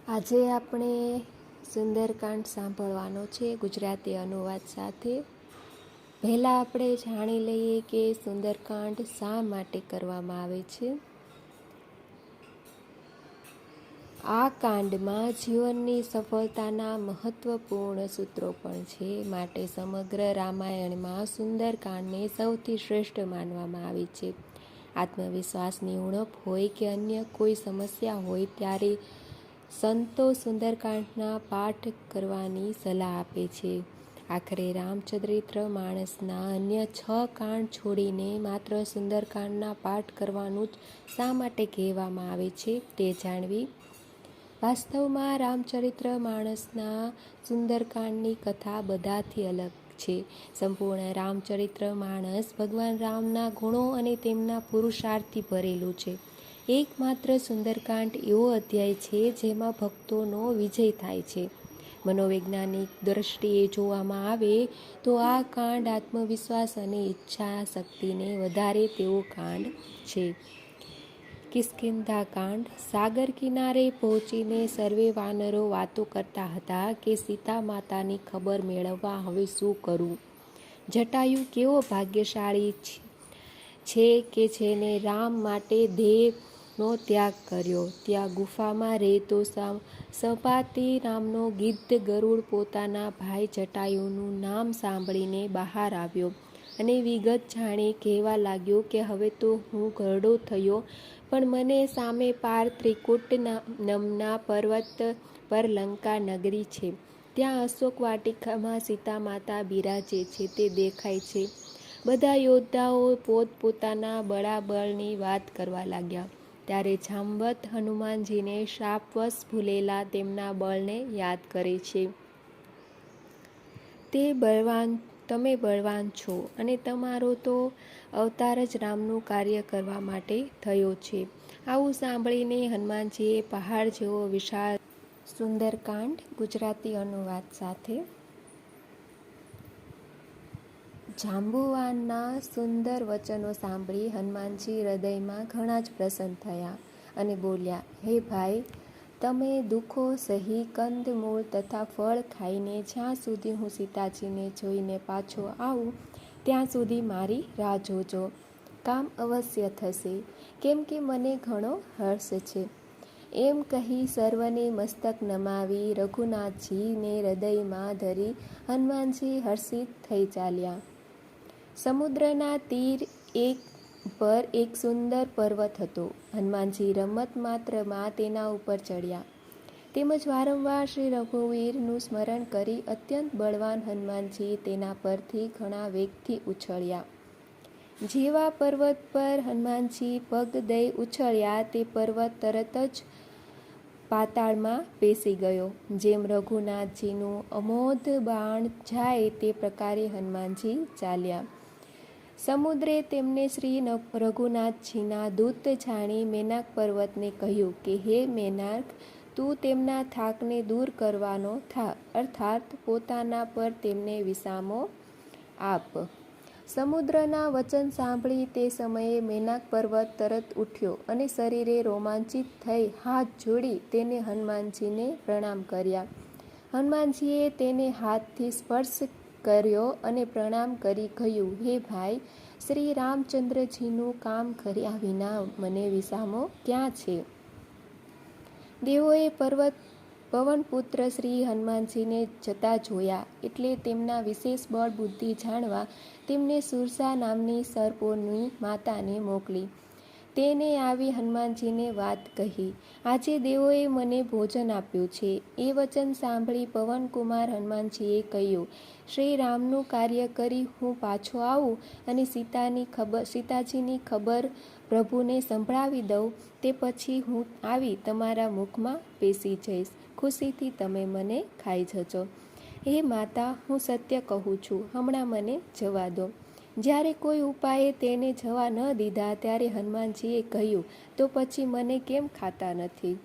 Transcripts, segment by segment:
આજે આપણે સુંદરકાંડ સાંભળવાનો છે ગુજરાતી અનુવાદ સાથે. પહેલાં આપણે જાણી લઈએ કે સુંદરકાંડ શા માટે કરવામાં આવે છે. આ કાંડમાં જીવનની સફળતાના મહત્વપૂર્ણ સૂત્રો પણ છે. માટે સમગ્ર રામાયણમાં સુંદરકાંડને સૌથી શ્રેષ્ઠ માનવામાં આવે છે. આત્મવિશ્વાસની ઉણપ હોય કે અન્ય કોઈ સમસ્યા હોય ત્યારે સંતો સુંદરકાંડના પાઠ કરવાની સલાહ આપે છે. આખરે રામચરિત્ર માનસના અન્ય 6 કાંડ છોડીને માત્ર સુંદરકાંડના પાઠ કરવાનું જ શા માટે કહેવામાં આવે છે તે જાણવી. વાસ્તવમાં રામચરિત્ર માનસના સુંદરકાંડની કથા બધાથી અલગ છે. સંપૂર્ણ રામચરિત્ર માનસ ભગવાન રામના ગુણો અને તેમના પુરુષાર્થથી ભરેલું છે. એકમાત્ર સુંદરકાંડ એવો અધ્યાય છે જેમાં ભક્તોનો વિજય થાય છે. મનોવૈજ્ઞાનિક દ્રષ્ટિએ જોવામાં આવે તો આ કાંડ આત્મવિશ્વાસ અને ઈચ્છા શક્તિને વધારે તેવો કાંડ છે. કિષ્કિંધાકાંડ. સાગર કિનારે પહોંચીને સર્વે વાનરો વાતો કરતા હતા કે સીતા માતાની ખબર મેળવવા હવે શું કરવું. જટાયુ કેવો ભાગ્યશાળી છે કે જેને રામ માટે દેહનો ત્યાગ કર્યો. ત્યાં ગુફામાં રહેતો સંપાતિ નામનો ગિદ્ધ ગરુડ પોતાના ભાઈ જટાયુનું નામ સાંભળીને બહાર આવ્યો અને વિગત જાણી કહેવા લાગ્યો કે હવે તો હું ઘરડો થયો, પણ મને સામે પાર ત્રિકૂટ નામના પર્વત પર લંકા નગરી છે. ત્યાં અશોક વાટિકામાં સીતા માતા બિરાજે છે તે દેખાય છે. બધા યોદ્ધાઓ પોતપોતાના બળાબળની વાત કરવા લાગ્યા. ત્યારે જાંબવત હનુમાનજીને શાપવશ ભૂલેલા તેમના બળને યાદ કરે છે. તમે બળવાન છો અને તમારો તો અવતાર જ રામનું કાર્ય કરવા માટે થયો છે. આવું સાંભળીને હનુમાનજીએ પહાડ જેવો વિશાળ. સુંદરકાંડ ગુજરાતી અનુવાદ સાથે. જાંબુવાનના સુંદર વચનો સાંભળી હનુમાનજી હૃદયમાં ઘણા જ પ્રસન્ન થયા અને બોલ્યા, હે ભાઈ, તમે દુઃખો સહી કંદમૂળ તથા ફળ ખાઈને જ્યાં સુધી હું સીતાજીને જોઈને પાછો આવું ત્યાં સુધી મારી રાહ જોજો. કામ અવશ્ય થશે, કેમ કે મને ઘણો હર્ષ છે. એમ કહી સર્વને મસ્તક નમાવી રઘુનાથજીને હૃદયમાં ધરી હનુમાનજી હર્ષિત થઈ ચાલ્યા. સમુદ્રના તીર પર એક સુંદર પર્વત હતો. હનુમાનજી રમત માત્રમાં તેના ઉપર ચડ્યા. તેમજ વારંવાર શ્રી રઘુવીરનું સ્મરણ કરી અત્યંત બળવાન હનુમાનજી તેના પરથી ઘણા વેગથી ઉછળ્યા. જેવા પર્વત પર હનુમાનજી પગ દઈ ઉછળ્યા તે પર્વત તરત જ પાતાળમાં બેસી ગયો. જેમ રઘુનાથજીનું અમોઘ બાણ જાય તે પ્રકારે હનુમાનજી ચાલ્યા. સમુદ્રે તેમને શ્રી રઘુનાથજીના દૂત જાણી મેનાક પર્વતને કહ્યું કે હે મેનાક, તું તેમના થાકને દૂર કરવાનો થા, અર્થાત પોતાના પર તેમને વિસામો આપ. સમુદ્રના વચન સાંભળી તે સમયે મેનાક પર્વત તરત ઉઠ્યો અને શરીરે રોમાંચિત થઈ હાથ જોડી તેને હનુમાનજીને પ્રણામ કર્યા. હનુમાનજીએ તેને હાથથી સ્પર્શ કર્યો અને પ્રણામ કરી કહ્યું, હે ભાઈ, શ્રી રામચંદ્રજીનું કામ કર્યા વિના મને વિસામો ક્યાં છે. દેવોએ પવનપુત્ર શ્રી હનુમાનજીને જતા જોયા એટલે તેમના વિશેષ બળ બુદ્ધિ જાણવા તેમને સુરસા નામની સર્પોની માતાને મોકલી. તેને આવી હનુમાનજીને વાત કહી, આજે દેવોએ મને ભોજન આપ્યું છે. એ વચન સાંભળી પવનકુમાર હનુમાનજીએ કહ્યું, શ્રી રામનું કાર્ય કરી હું પાછો આવું અને સીતાજીની ખબર પ્રભુને સંભળાવી દઉં તે પછી હું આવી તમારા મુખમાં બેસી જઈશ. ખુશીથી તમે મને ખાઈ જજો. હે માતા, હું સત્ય કહું છું, હમણાં મને જવા દો. જ્યારે કોઈ ઉપાયે તેને જવા ન દીધા ત્યારે હનુમાનજીએ કહ્યું, તો પછી મને કેમ ખાતા નથી.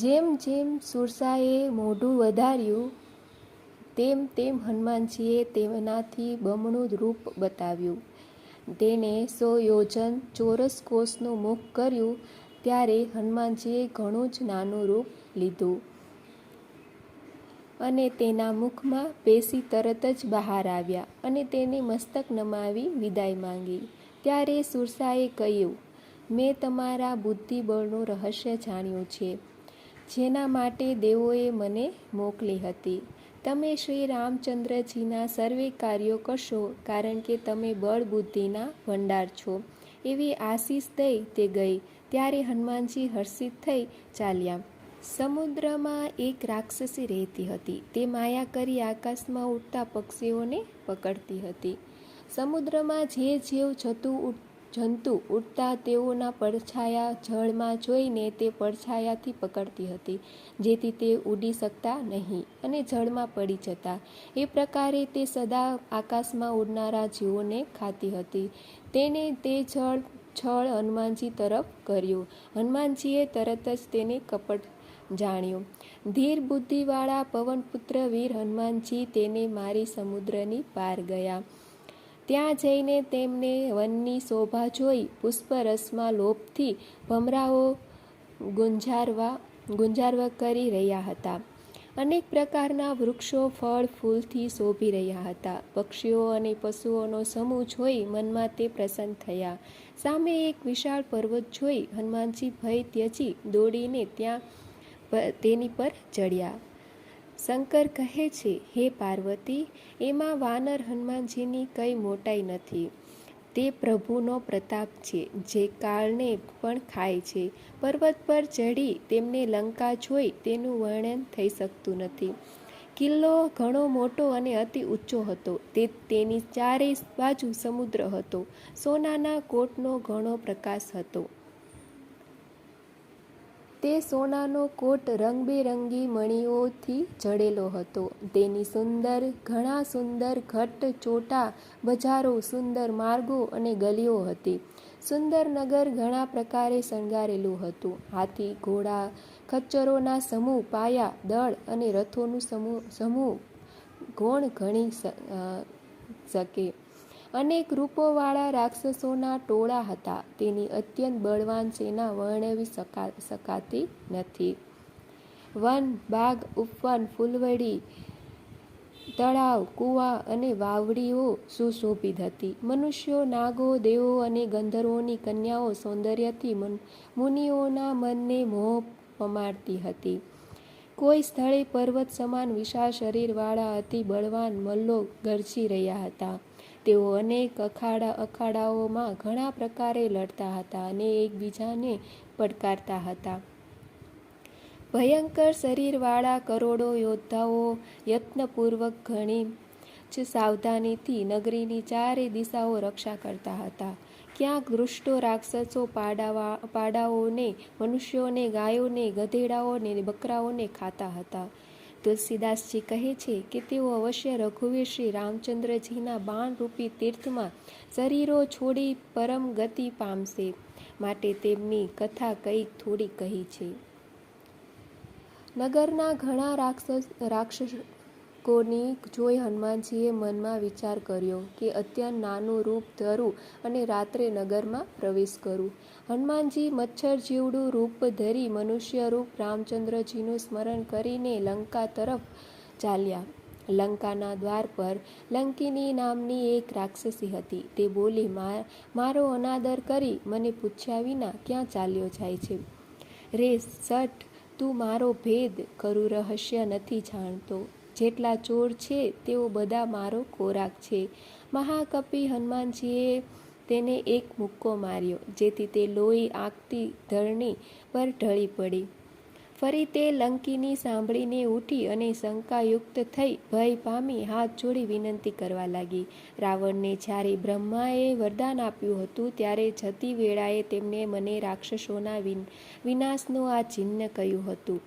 જેમ જેમ સુરસાએ મોઢું વધાર્યું તેમ તેમ હનુમાનજીએ તેનાથી બમણું રૂપ બતાવ્યું. તેને 100 યોજન ચોરસ કોષનું મુખ કર્યું. ત્યારે હનુમાનજીએ ઘણું જ નાનું રૂપ લીધું અને તેના મુખમાં પેશી તરત જ બહાર આવ્યા અને તેને મસ્તક નમાવી વિદાય માંગી. ત્યારે સુરસાએ કહ્યું, મેં તમારા બુદ્ધિબળનું રહસ્ય જાણ્યું છે, જેના માટે દેવોએ મને મોકલી હતી. તમે શ્રી રામચંદ્રજીના સર્વે કાર્યો કરશો, કારણ કે તમે બળ બુદ્ધિના ભંડાર છો. એવી આશીષ દઈ તે ગઈ. ત્યારે હનુમાનજી હર્ષિત થઈ ચાલ્યા. સમુદ્રમાં એક રાક્ષસી રહેતી હતી. તે માયા કરી આકાશમાં ઉડતા પક્ષીઓને પકડતી હતી. સમુદ્રમાં જે જંતુ ઉડતા તેઓના પડછાયા જળમાં જોઈને તે પડછાયાથી પકડતી હતી, જેથી તે ઉડી શકતા નહીં અને જળમાં પડી જતા. એ પ્રકારે તે સદા આકાશમાં ઉડનારા જીવોને ખાતી હતી. તેને તે છળ હનુમાનજી તરફ કર્યું. હનુમાનજીએ તરત જ તેને કપટ જાણ્યું. ધીર બુદ્ધિવાળા પવનપુત્ર વીર હનુમાનજી તેને મારી સમુદ્રની પાર ગયા. ત્યાં જઈને તેમને વનની શોભા જોઈ પુષ્પરસમાં લોભથી ભમરાઓ ગુંજારવા કરી રહ્યા હતા. અનેક પ્રકારના વૃક્ષો ફળ ફૂલથી શોભી રહ્યા હતા. પક્ષીઓ અને પશુઓનો સમૂહ જોઈ મનમાં તે પ્રસન્ન થયા. સામે એક વિશાળ પર્વત જોઈ હનુમાનજી ભય ત્યજી દોડીને તેની પર ચડ્યા. શંકર કહે છે, હે પાર્વતી, એમાં વાનર હનુમાનજીની કંઈ મોટાઈ નથી. તે પ્રભુનો પ્રતાપ છે, જે કાળને પણ ખાય છે. પર્વત પર ચડી તેમને લંકા જોઈ તેનું વર્ણન થઈ શકતું નથી. કિલ્લો ઘણો મોટો અને અતિ ઊંચો હતો. તેની ચારેય બાજુ સમુદ્ર હતો. સોનાના કોટનો ઘણો પ્રકાશ હતો. તે સોનાનો કોટ રંગબેરંગી મણીઓથી જડેલો હતો. તેની ઘણા સુંદર ઘટ ચોટા બજારો, સુંદર માર્ગો અને ગલીઓ હતી. સુંદર નગર ઘણા પ્રકારે શણગારેલું હતું. હાથી, ઘોડા, ખચ્ચરોના સમૂહ, પાયા, દળ અને રથોનું સમૂહ ગોણ ગણી શકે. અનેક રૂપોવાળા રાક્ષસોના ટોળા હતા. તેની અત્યંત બળવાન સેના વર્ણવી શકાતી નથી. વન, બાગ, ઉપવન, ફૂલવડી, તળાવ, કૂવા અને વાવડીઓ સુશોભિત હતી. મનુષ્યો, નાગો, દેવો અને ગંધર્વોની કન્યાઓ સૌંદર્યથી મુનિઓના મનને મોહ પમાડતી હતી. કોઈ સ્થળે પર્વત સમાન વિશાળ શરીરવાળા અતિ બળવાન મલ્લો ગરજી રહ્યા હતા. તેઓ અનેક અખાડાઓમાં ઘણા પ્રકારે લડતા હતા અને એકબીજાને પડકારતા હતા. ભયંકર શરીરવાળા કરોડો યોદ્ધાઓ યત્નપૂર્વક ઘણી જ સાવધાનીથી નગરીની ચારે દિશાઓ રક્ષા કરતા હતા. ક્યાંક દુષ્ટો રાક્ષસો પાડાઓને, મનુષ્યોને, ગાયોને, ગધેડાઓને, બકરાઓને ખાતા હતા. તુલસીદાસજી કહે છે કે તેઓ અવશ્ય રઘુવીર શ્રી રામચંદ્રજીના બાણરૂપી તીર્થમાં શરીરો છોડી પરમ ગતિ પામશે, માટે તેમની કથા કંઈક થોડી કહી છે. નગરના ઘણા રાક્ષસોની જોઈ હનુમાનજીએ મનમાં વિચાર કર્યો કે અત્યંત નાનું રૂપ ધરું અને રાત્રે નગરમાં પ્રવેશ કરું. હનુમાનજી મચ્છર જેવડું રૂપ ધરી મનુષ્ય રૂપ રામચંદ્રજીનું સ્મરણ કરીને લંકા તરફ ચાલ્યા. લંકાના દ્વાર પર લંકિની નામની એક રાક્ષસી હતી. તે બોલી, મારો અનાદર કરી મને પૂછ્યા વિના ક્યાં ચાલ્યો જાય છે? રે સટ, તું મારો ભેદ ખરું રહસ્ય નથી જાણતો. જેટલા ચોર છે તેઓ બધા મારો ખોરાક છે. મહાકપી હનુમાનજીએ તેને એક મુક્કો માર્યો, જેથી તે લોહી આંકતી ધરણી પર ઢળી પડી. ફરી તે લંકિની સાંભળીને ઉઠી અને શંકાયુક્ત થઈ ભય પામી હાથ જોડી વિનંતી કરવા લાગી. રાવણને જ્યારે બ્રહ્માએ વરદાન આપ્યું હતું, ત્યારે જતી વેળાએ તેમને મને રાક્ષસોના વિનાશનું આ ચિહ્ન કહ્યું હતું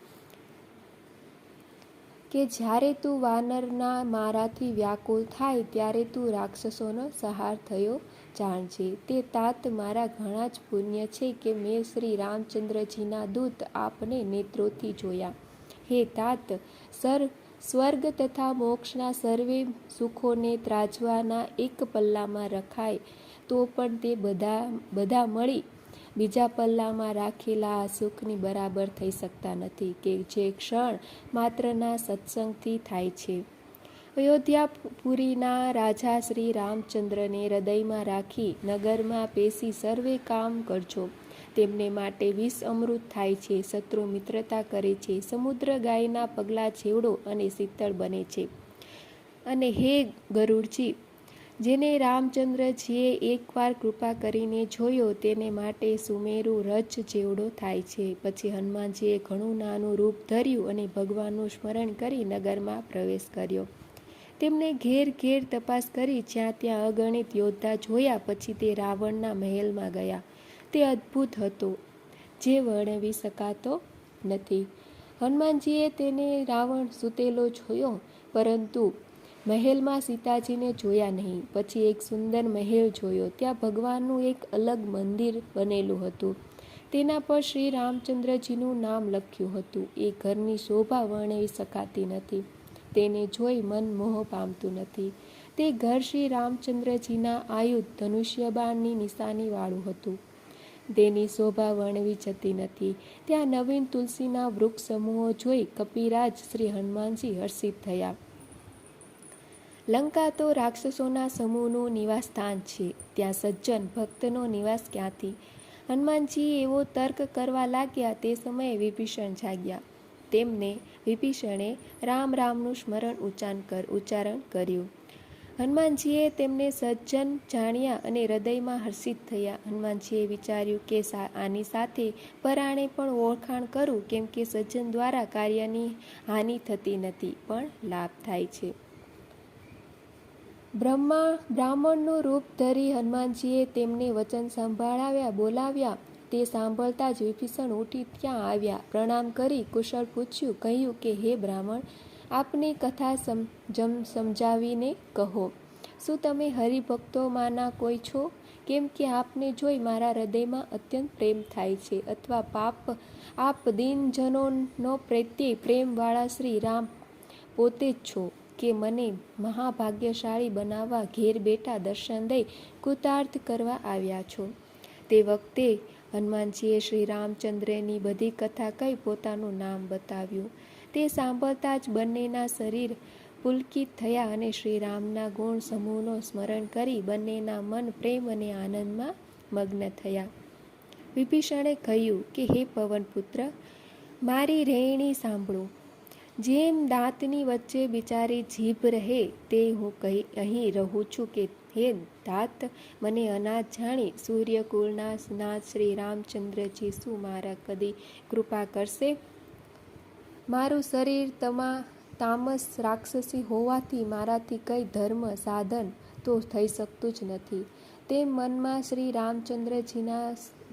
કે જ્યારે તું વાનરના મારાથી વ્યાકુળ થાય ત્યારે તું રાક્ષસોનો સંહાર થયો જાણજે. તે તાત મારા ઘણા જ પુણ્ય છે કે મેં શ્રી રામચંદ્રજીના દૂત આપને નેત્રોથી જોયા. હે તાત, સ્વર્ગ તથા મોક્ષના સર્વે સુખોને ત્રાજવાના એક પલ્લામાં રખાય તો પણ તે બધા મળી બીજા પલ્લામાં રાખેલા આ સુખની બરાબર થઈ શકતા નથી કે જે ક્ષણ માત્રના સત્સંગથી થાય છે. અયોધ્યાપુરીના રાજા શ્રી રામચંદ્રને હૃદયમાં રાખી નગરમાં પેસી સર્વે કામ કરજો. તેમને માટે વિષ અમૃત થાય છે, શત્રુ મિત્રતા કરે છે, સમુદ્ર ગાયના પગલાં છેવડો અને શીતળ બને છે. અને હે ગરુડજી, જેને રામચંદ્રજીએ એકવાર કૃપા કરીને જોયો તેને માટે સુમેરુ રજ જેવડો થાય છે. પછી હનુમાનજીએ ઘણું નાનું રૂપ ધર્યું અને ભગવાનનું સ્મરણ કરી નગરમાં પ્રવેશ કર્યો. તેમણે ઘેર ઘેર તપાસ કરી, જ્યાં ત્યાં અગણિત યોદ્ધા જોયા. પછી તે રાવણના મહેલમાં ગયા. તે અદ્ભુત હતો, જે વર્ણવી શકાતો નથી. હનુમાનજીએ તેને રાવણ સૂતેલો જોયો, પરંતુ મહેલમાં સીતાજીને જોયા નહીં. પછી એક સુંદર મહેલ જોયો. ત્યાં ભગવાનનું એક અલગ મંદિર બનેલું હતું. તેના પર શ્રી રામચંદ્રજીનું નામ લખ્યું હતું. એ ઘરની શોભા વર્ણવી શકાતી નથી. તેને જોઈ મન મોહ પામતું નથી. તે ઘર શ્રી રામચંદ્રજીના આયુધ ધનુષ્યબાણની નિશાનીવાળું હતું. તેની શોભા વર્ણવી જતી નથી. ત્યાં નવીન તુલસીના વૃક્ષ સમૂહો જોઈ કપિરાજ શ્રી હનુમાનજી હર્ષિત થયા. લંકા તો રાક્ષસોના સમૂહનું નિવાસ સ્થાન છે, ત્યાં સજ્જન ભક્તનો નિવાસ ક્યાંથી? હનુમાનજી એવો તર્ક કરવા લાગ્યા. તે સમયે વિભીષણ જાગ્યા. તેમને વિભીષણે રામ રામનું સ્મરણ ઉચ્ચારણ કર્યું. હનુમાનજીએ તેમને સજ્જન જાણ્યા અને હૃદયમાં હર્ષિત થયા. હનુમાનજીએ વિચાર્યું કે આની સાથે પરાણે પણ ઓળખાણ કરું, કેમ કે સજ્જન દ્વારા કાર્યની હાનિ થતી નથી, પણ લાભ થાય છે. બ્રાહ્મણનું રૂપ ધરી હનુમાનજીએ તેમને વચન બોલાવ્યા. તે સાંભળતા જ વિભીષણ ઉઠી ત્યાં આવ્યા. પ્રણામ કરી કુશળ પૂછ્યું. કહ્યું કે હે બ્રાહ્મણ, આપની કથા સમજાવીને કહો. શું તમે હરિભક્તોમાંના કોઈ છો? કેમ કે આપને જોઈ મારા હૃદયમાં અત્યંત પ્રેમ થાય છે. અથવા આપ દીનજનોનો પ્રત્યે પ્રેમવાળા શ્રી રામ પોતે જ છો કે મને મહાભાગ્યશાળી બનાવવા ઘેર બેઠા દર્શન દઈ કૃતાર્થ કરવા આવ્યા છો? તે વખતે હનુમાનજીએ શ્રી રામચંદ્રની બધી કથા કહી પોતાનું નામ બતાવ્યું. તે સાંભળતા જ બંનેના શરીર પુલકિત થયા અને શ્રી રામના ગુણ સમૂહનો સ્મરણ કરી બંનેના મન પ્રેમ અને આનંદમાં મગ્ન થયા. વિભીષણે કહ્યું કે હે પવનપુત્ર, મારી રહેણી સાંભળો. જેમ દાંતની વચ્ચે બિચારી જીભ રહે તે હું અહીં રહું છું કે હે દાંત, મને અનાથ જાણી સૂર્યકુળના નાથ શ્રી રામચંદ્રજી શું મારા કદી કૃપા કરશે? મારું શરીર તામસ રાક્ષસી હોવાથી મારાથી કંઈ ધર્મ સાધન તો થઈ શકતું જ નથી. તેમ મનમાં શ્રી રામચંદ્રજીના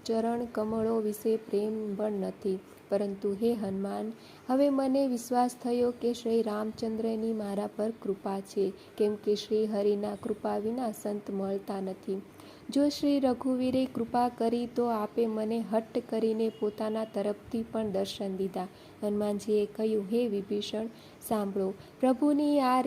ચરણ કમળો વિશે પ્રેમ પણ નથી. પરંતુ હે હનુમાન, હવે મને વિશ્વાસ થયો કે શ્રી રામચંદ્રની મારા પર કૃપા છે, કેમ કે શ્રી હરિના કૃપા વિના સંત મળતા નથી. જો શ્રી રઘુવીરે કૃપા કરી તો આપે મને હઠ કરીને પોતાના તરફથી પણ દર્શન દીધા. હનુમાનજીએ કહ્યું, હે વિભીષણ, સાંભળો. પ્રભુની આ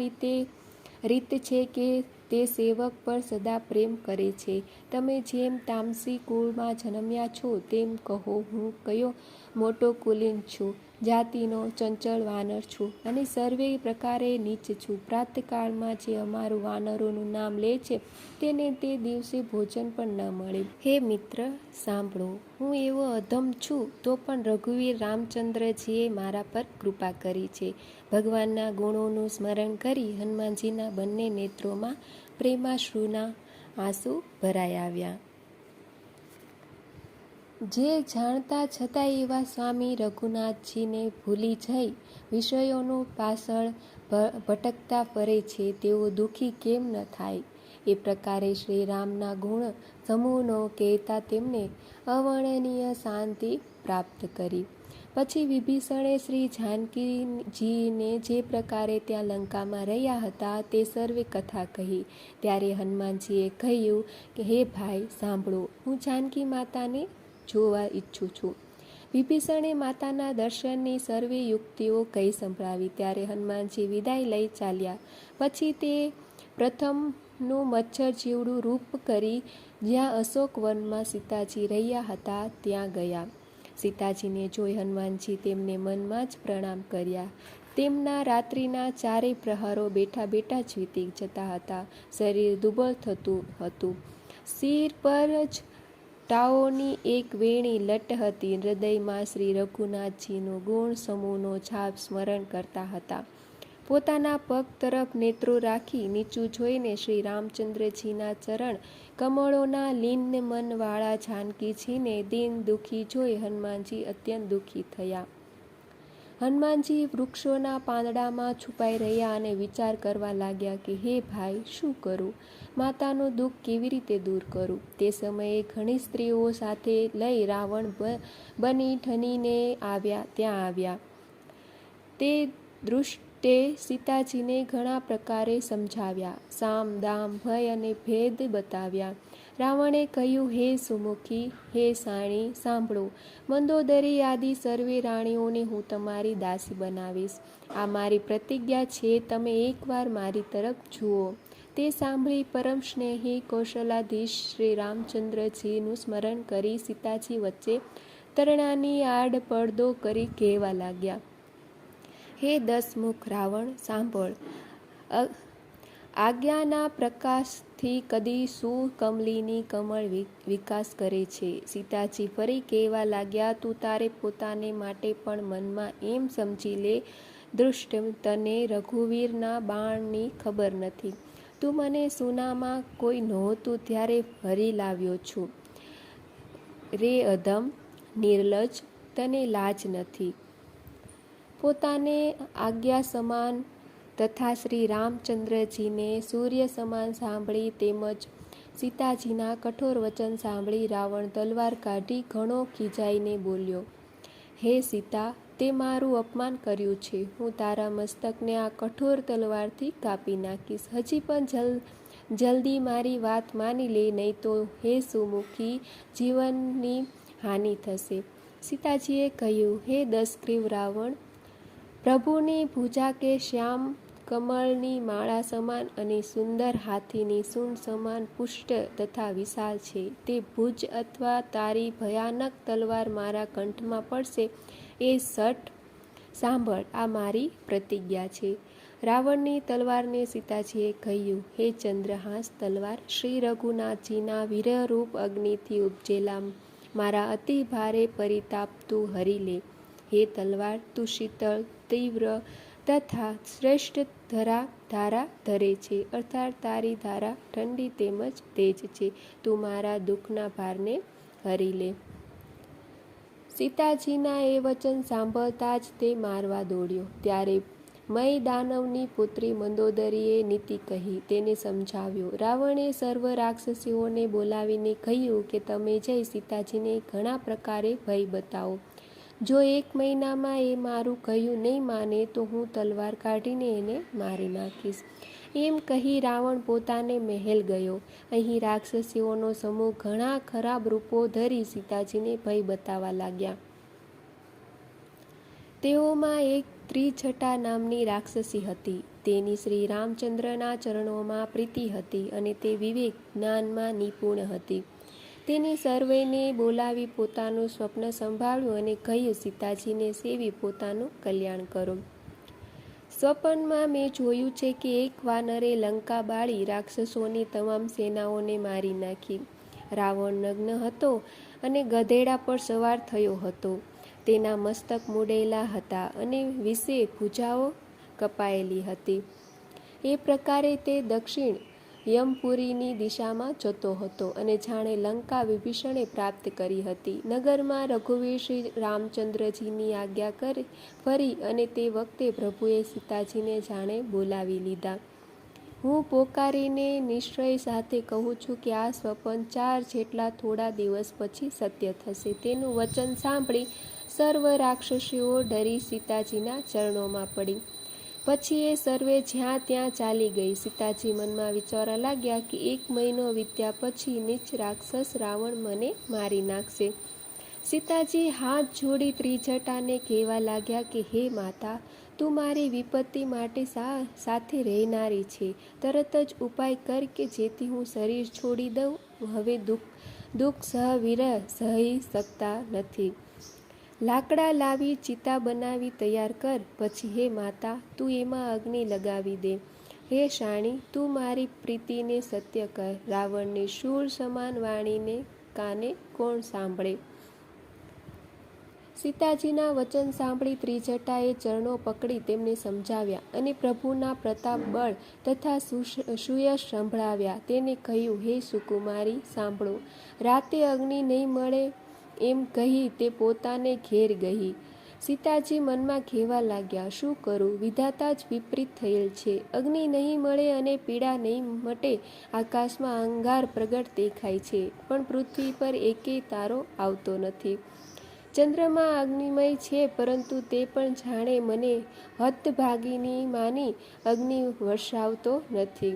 રીત છે કે તે સેવક પર સદા પ્રેમ કરે છે. તમે જેમ તામસી કુળમાં જન્મ્યા છો તેમ કહો, હું કયો મોટો કુલીન છું, જાતિનો ચંચળ વાનર છું અને સર્વે પ્રકારે નીચ છું. પ્રાતઃકાળમાં જે અમારું વાનરોનું નામ લે છે તેને તે દિવસે ભોજન પણ ન મળે. હે મિત્ર, સાંભળો. હું એવો અધમ છું તો પણ રઘુવીર રામચંદ્રજીએ મારા પર કૃપા કરી છે. ભગવાનના ગુણોનું સ્મરણ કરી હનુમાનજીના બંને નેત્રોમાં પ્રેમાશ્રુના આંસુ ભરાઈ આવ્યા. જે જાણતા છતાં એવા સ્વામી રઘુનાથજીને ભૂલી જઈ વિષયોનું પાછળ ભટકતા ફરે છે, તેઓ દુઃખી કેમ ન થાય? એ પ્રકારે શ્રી રામના ગુણ સમૂહનો કહેતા તેમને અવર્ણનીય શાંતિ પ્રાપ્ત કરી. પછી વિભીષણે શ્રી જાનકીજીને જે પ્રકારે ત્યાં લંકામાં રહ્યા હતા તે સર્વે કથા કહી. ત્યારે હનુમાનજીએ કહ્યું કે હે ભાઈ, સાંભળો. હું જાનકી માતાને જોવા ઈચ્છું છું. વિભીષણે માતાના દર્શનની સર્વે યુક્તિઓ કહી સંભળાવી. ત્યારે હનુમાનજી વિદાય લઈ ચાલ્યા. પછી તે પ્રથમનું મચ્છર જેવડું રૂપ કરી જ્યાં અશોક વનમાં સીતાજી રહ્યા હતા ત્યાં ગયા. સીતાજીને જોઈ હનુમાનજી તેમને મનમાં જ પ્રણામ કર્યા. તેમના રાત્રિના 4 પ્રહરો બેઠા બેઠા જ વીતી જતા હતા. શરીર દુબળ થતું હતું. શિર પર જ ટાઓની એક વેણી લટ હતી. હૃદયમાં શ્રી રઘુનાથજીનો ગુણ સમૂહનો છાપ સ્મરણ કરતા હતા. પોતાના પગ તરફ નેત્રો રાખી નીચું જોઈને શ્રી રામચંદ્રજીના ચરણ કમળોના લીન મનવાળા જાનકીજીને દીન દુઃખી જોઈ હનુમાનજી અત્યંત દુઃખી થયા. હનુમાનજી વૃક્ષોના પાંદડામાં છુપાઈ રહ્યા અને વિચાર કરવા લાગ્યા કે હે ભાઈ, શું કરું? માતાનું દુઃખ કેવી રીતે દૂર કરું? તે સમયે ઘણી સ્ત્રીઓ સાથે લઈ રાવણ બની ઠનીને ત્યાં આવ્યા. તે દૃષ્ટે સીતાજીને ઘણા પ્રકારે સમજાવ્યા, સામ દામ ભય અને ભેદ બતાવ્યા. રાવણે કહ્યું, હે સુમુખી, હે સાણી, સાંભળો. મંદોદરી આદિ સર્વે રાણીઓને હું તમારી દાસી બનાવીશ. આ મારી પ્રતિજ્ઞા છે. તમે એકવાર મારી તરફ જુઓ. તે સાંભળી પરમ સ્નેહી કૌશલાધીશ શ્રી રામચંદ્રજીનું સ્મરણ કરી સીતાજી વચ્ચે તરણાની આડ પડદો કરી કહેવા લાગ્યા, હે 10 મુખ રાવણ, સાંભળ. આજ્ઞાના પ્રકાશથી કદી સુકમલીની કમળ વિકાસ કરે છે. સીતાજી ફરી કહેવા લાગ્યા, તું તારે પોતાને માટે પણ મનમાં એમ સમજી લે, દૃષ્ટ, તને રઘુવીરના બાણની ખબર નથી. તું મને સુનામાં કોઈ નહોતું ત્યારે હરી લાવ્યો છું. રે અધમ, નિર્લજ્જ, તને લાજ નથી. પોતાને આજ્ઞા સમાન તથા શ્રી રામચંદ્રજીને સૂર્ય સમાન સાંભળી તેમજ સીતાજીના કઠોર વચન સાંભળી રાવણ તલવાર કાઢી ઘણો ખીજાઈને બોલ્યો, હે સીતા, તે મારું અપમાન કર્યું છે. હું તારા મસ્તકને આ કઠોર તલવારથી કાપી નાખીશ. હજી પણ જલ્દી મારી વાત માની લે, નહીં તો હે સુમુખી, જીવનની હાનિ થશે. સીતાજીએ કહ્યું, હે 10 ગ્રીવ રાવણ, પ્રભુની ભુજા કે શ્યામ કમળની માળા સમાન અને સુંદર હાથીની સૂંઢ સમાન પુષ્ટ તથા વિશાળ છે. તે ભુજ અથવા તારી ભયાનક તલવાર મારા કંઠમાં પડશે એ સટ સાંભળ. આ મારી પ્રતિજ્ઞા છે. રાવણની તલવારને સીતાજીએ કહ્યું, હે ચંદ્રહાસ તલવાર, શ્રી રઘુનાથજીના વિરહરૂપ અગ્નિથી ઉપજેલા મારા અતિ ભારે પરિતાપ તું હરી લે. હે તલવાર, તું શીતળ, તીવ્ર તથા શ્રેષ્ઠ ધારા ધરે છે, અર્થાત તારી ધારા ઠંડી તેમજ તેજ છે. તું મારા દુઃખના ભારને હરી લે. સીતાજીના એ વચન સાંભળતા જ તે મારવા દોડ્યો. ત્યારે મય દાનવની પુત્રી મંદોદરીએ નીતિ કહી તેને સમજાવ્યો. રાવણે સર્વ રાક્ષસીઓને બોલાવીને કહ્યું કે તમે જઈ સીતાજીને ઘણા પ્રકારે ભય બતાવો. જો 1 મહિનામાં એ મારું કહ્યું નહીં માને તો હું તલવાર કાઢીને એને મારી નાખીશ. એમ કહી રાવણ પોતાને મહેલ ગયો. અહીં રાક્ષસીઓનો સમૂહ ઘણા ખરાબ રૂપો ધરી સીતાજીને ભય બતાવવા લાગ્યા. તેઓમાં એક ત્રિજટા નામની રાક્ષસી હતી. તેની શ્રી રામચંદ્રના ચરણોમાં પ્રીતિ હતી અને તે વિવેક જ્ઞાનમાં નિપુણ હતી. તેને સર્વેને બોલાવી પોતાનું સ્વપ્ન સંભાળ્યું અને કહ્યું, સીતાજીને સેવી પોતાનું કલ્યાણ કરો. સ્વપ્નમાં મેં જોયું છે કે એક વાનરે લંકા બાળી રાક્ષસોની તમામ સેનાઓને મારી નાખી. રાવણ નગ્ન હતો અને ગધેડા પર સવાર થયો હતો. તેના મસ્તક મૂડેલા હતા અને 20 ભુજાઓ કપાયેલી હતી. એ પ્રકારે તે દક્ષિણ યમપુરીની દિશામાં જતો હતો અને જાણે લંકા વિભીષણે પ્રાપ્ત કરી હતી. નગરમાં રઘુવીર શ્રી રામચંદ્રજીની આજ્ઞા ફરી અને તે વખતે પ્રભુએ સીતાજીને જાણે બોલાવી લીધા. હું પોકારીને નિશ્ચય સાથે કહું છું કે આ સ્વપ્ન 4 જેટલા થોડા દિવસ પછી સત્ય થશે. તેનું વચન સાંભળી સર્વ રાક્ષસીઓ ડરી સીતાજીના ચરણોમાં પડી. પછી એ સર્વે જ્યાં ત્યાં ચાલી ગઈ. સીતાજી મનમાં વિચારવા લાગ્યા કે 1 મહિનો વીત્યા પછી નીચ રાક્ષસ રાવણ મને મારી નાખશે. સીતાજી હાથ જોડી ત્રિજટાને કહેવા લાગ્યા કે હે માતા, તું મારી વિપત્તિ માટે સાથે રહેનારી છે. તરત જ ઉપાય કર કે જેથી હું શરીર છોડી દઉં હવે દુઃખ વિરહ સહી શકતા નથી. લાકડા લાવી ચિતા બનાવી તૈયાર કર. પછી હે માતા, તું એમાં અગ્નિ લગાવી દે. હે શાણી, તું મારી પ્રીતિને સત્ય કર. રાવણની શૂળ સમાન વાણીને કાને કોણ સાંભળે? સીતાજીના વચન સાંભળી ત્રિજટાએ ચરણો પકડી તેમને સમજાવ્યા અને પ્રભુના પ્રતાપ બળ તથા સુયશ સંભળાવ્યા. તેને કહ્યું, હે સુકુમારી, સાંભળો. રાતે અગ્નિ નહીં મળે એમ કહી તે પોતાને ઘેર ગઈ. સીતાજી મનમાં કહેવા લાગ્યા, શું કરું? વિધાતા જ વિપરીત થયેલ છે. અગ્નિ નહીં મળે અને પીડા નહીં મટે. આકાશમાં અંગાર પ્રગટ દેખાય છે, પણ પૃથ્વી પર એકેય તારો આવતો નથી. ચંદ્રમાં અગ્નિમય છે, પરંતુ તે પણ જાણે મને હતભાગિની માની અગ્નિ વર્ષાવતો નથી.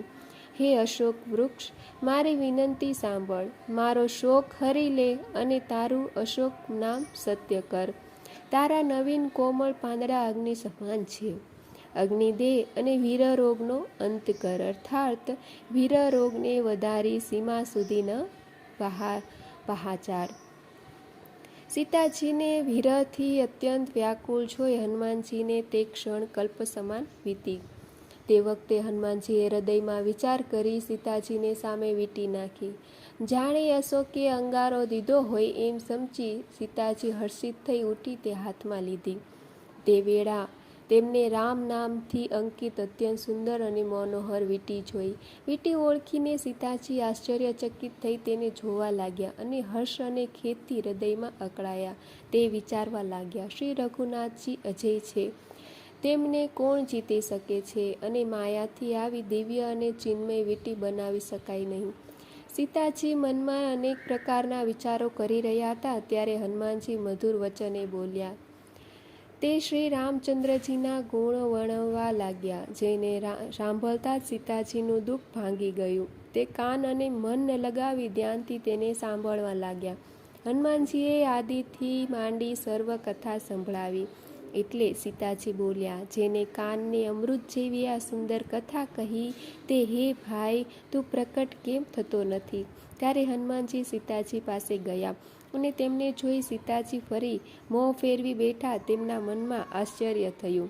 હે અશોક વૃક્ષ, મારી વિનંતી સાંભળ. મારો શોક હરી લે અને તારું અશોક નામ સત્ય કર. તારા નવીન કોમળ પાંદડા અગ્નિ સમાન છે. અગ્નિ દે અને વીરરોગનો અંત કર. અર્થાત વીરરોગને વધારી સીમા સુધી ન પહાચાર. સીતાજીને વિરહથી અત્યંત વ્યાકુળ જોઈ હનુમાનજીને તે ક્ષણ કલ્પ સમાન વીતી. તે વખતે હનુમાનજીએ હૃદયમાં વિચાર કરી સીતાજીને સામે વીંટી નાખી. જાણે અશોકે અંગારો દીધો હોય એમ સમજી સીતાજી હર્ષિત થઈ ઉઠી તે હાથમાં લીધી. તે વેળા તેમને રામ નામથી અંકિત અત્યંત સુંદર અને મનોહર વીંટી જોઈ. વીંટી ઓળખીને સીતાજી આશ્ચર્યચકિત થઈ તેને જોવા લાગ્યા અને હર્ષ અને ખેદથી હૃદયમાં અકળાયા. તે વિચારવા લાગ્યા, શ્રી રઘુનાથજી અજય છે, તેમને કોણ જીતી શકે છે અને માયાથી આવી દિવ્ય અને ચિન્મય વીંટી બનાવી શકાય નહીં. સીતાજી મનમાં અનેક પ્રકારના વિચારો કરી રહ્યા હતા ત્યારે હનુમાનજી મધુર વચને બોલ્યા. તે શ્રી રામચંદ્રજીના ગુણો વર્ણવવા લાગ્યા, જેને સાંભળતા જ સીતાજીનું દુઃખ ભાંગી ગયું. તે કાન અને મન લગાવી ધ્યાનથી તેને સાંભળવા લાગ્યા. હનુમાનજીએ આદિથી માંડી સર્વ કથા સંભળાવી. એટલે સીતાજી બોલ્યા, જેને કાનને અમૃત જેવી આ સુંદર કથા કહી તે હે ભાઈ, તું પ્રકટ કેમ થતો નથી? ત્યારે હનુમાનજી સીતાજી પાસે ગયા અને તેમને જોઈ સીતાજી ફરી મોં ફેરવી બેઠા. તેમના મનમાં આશ્ચર્ય થયું.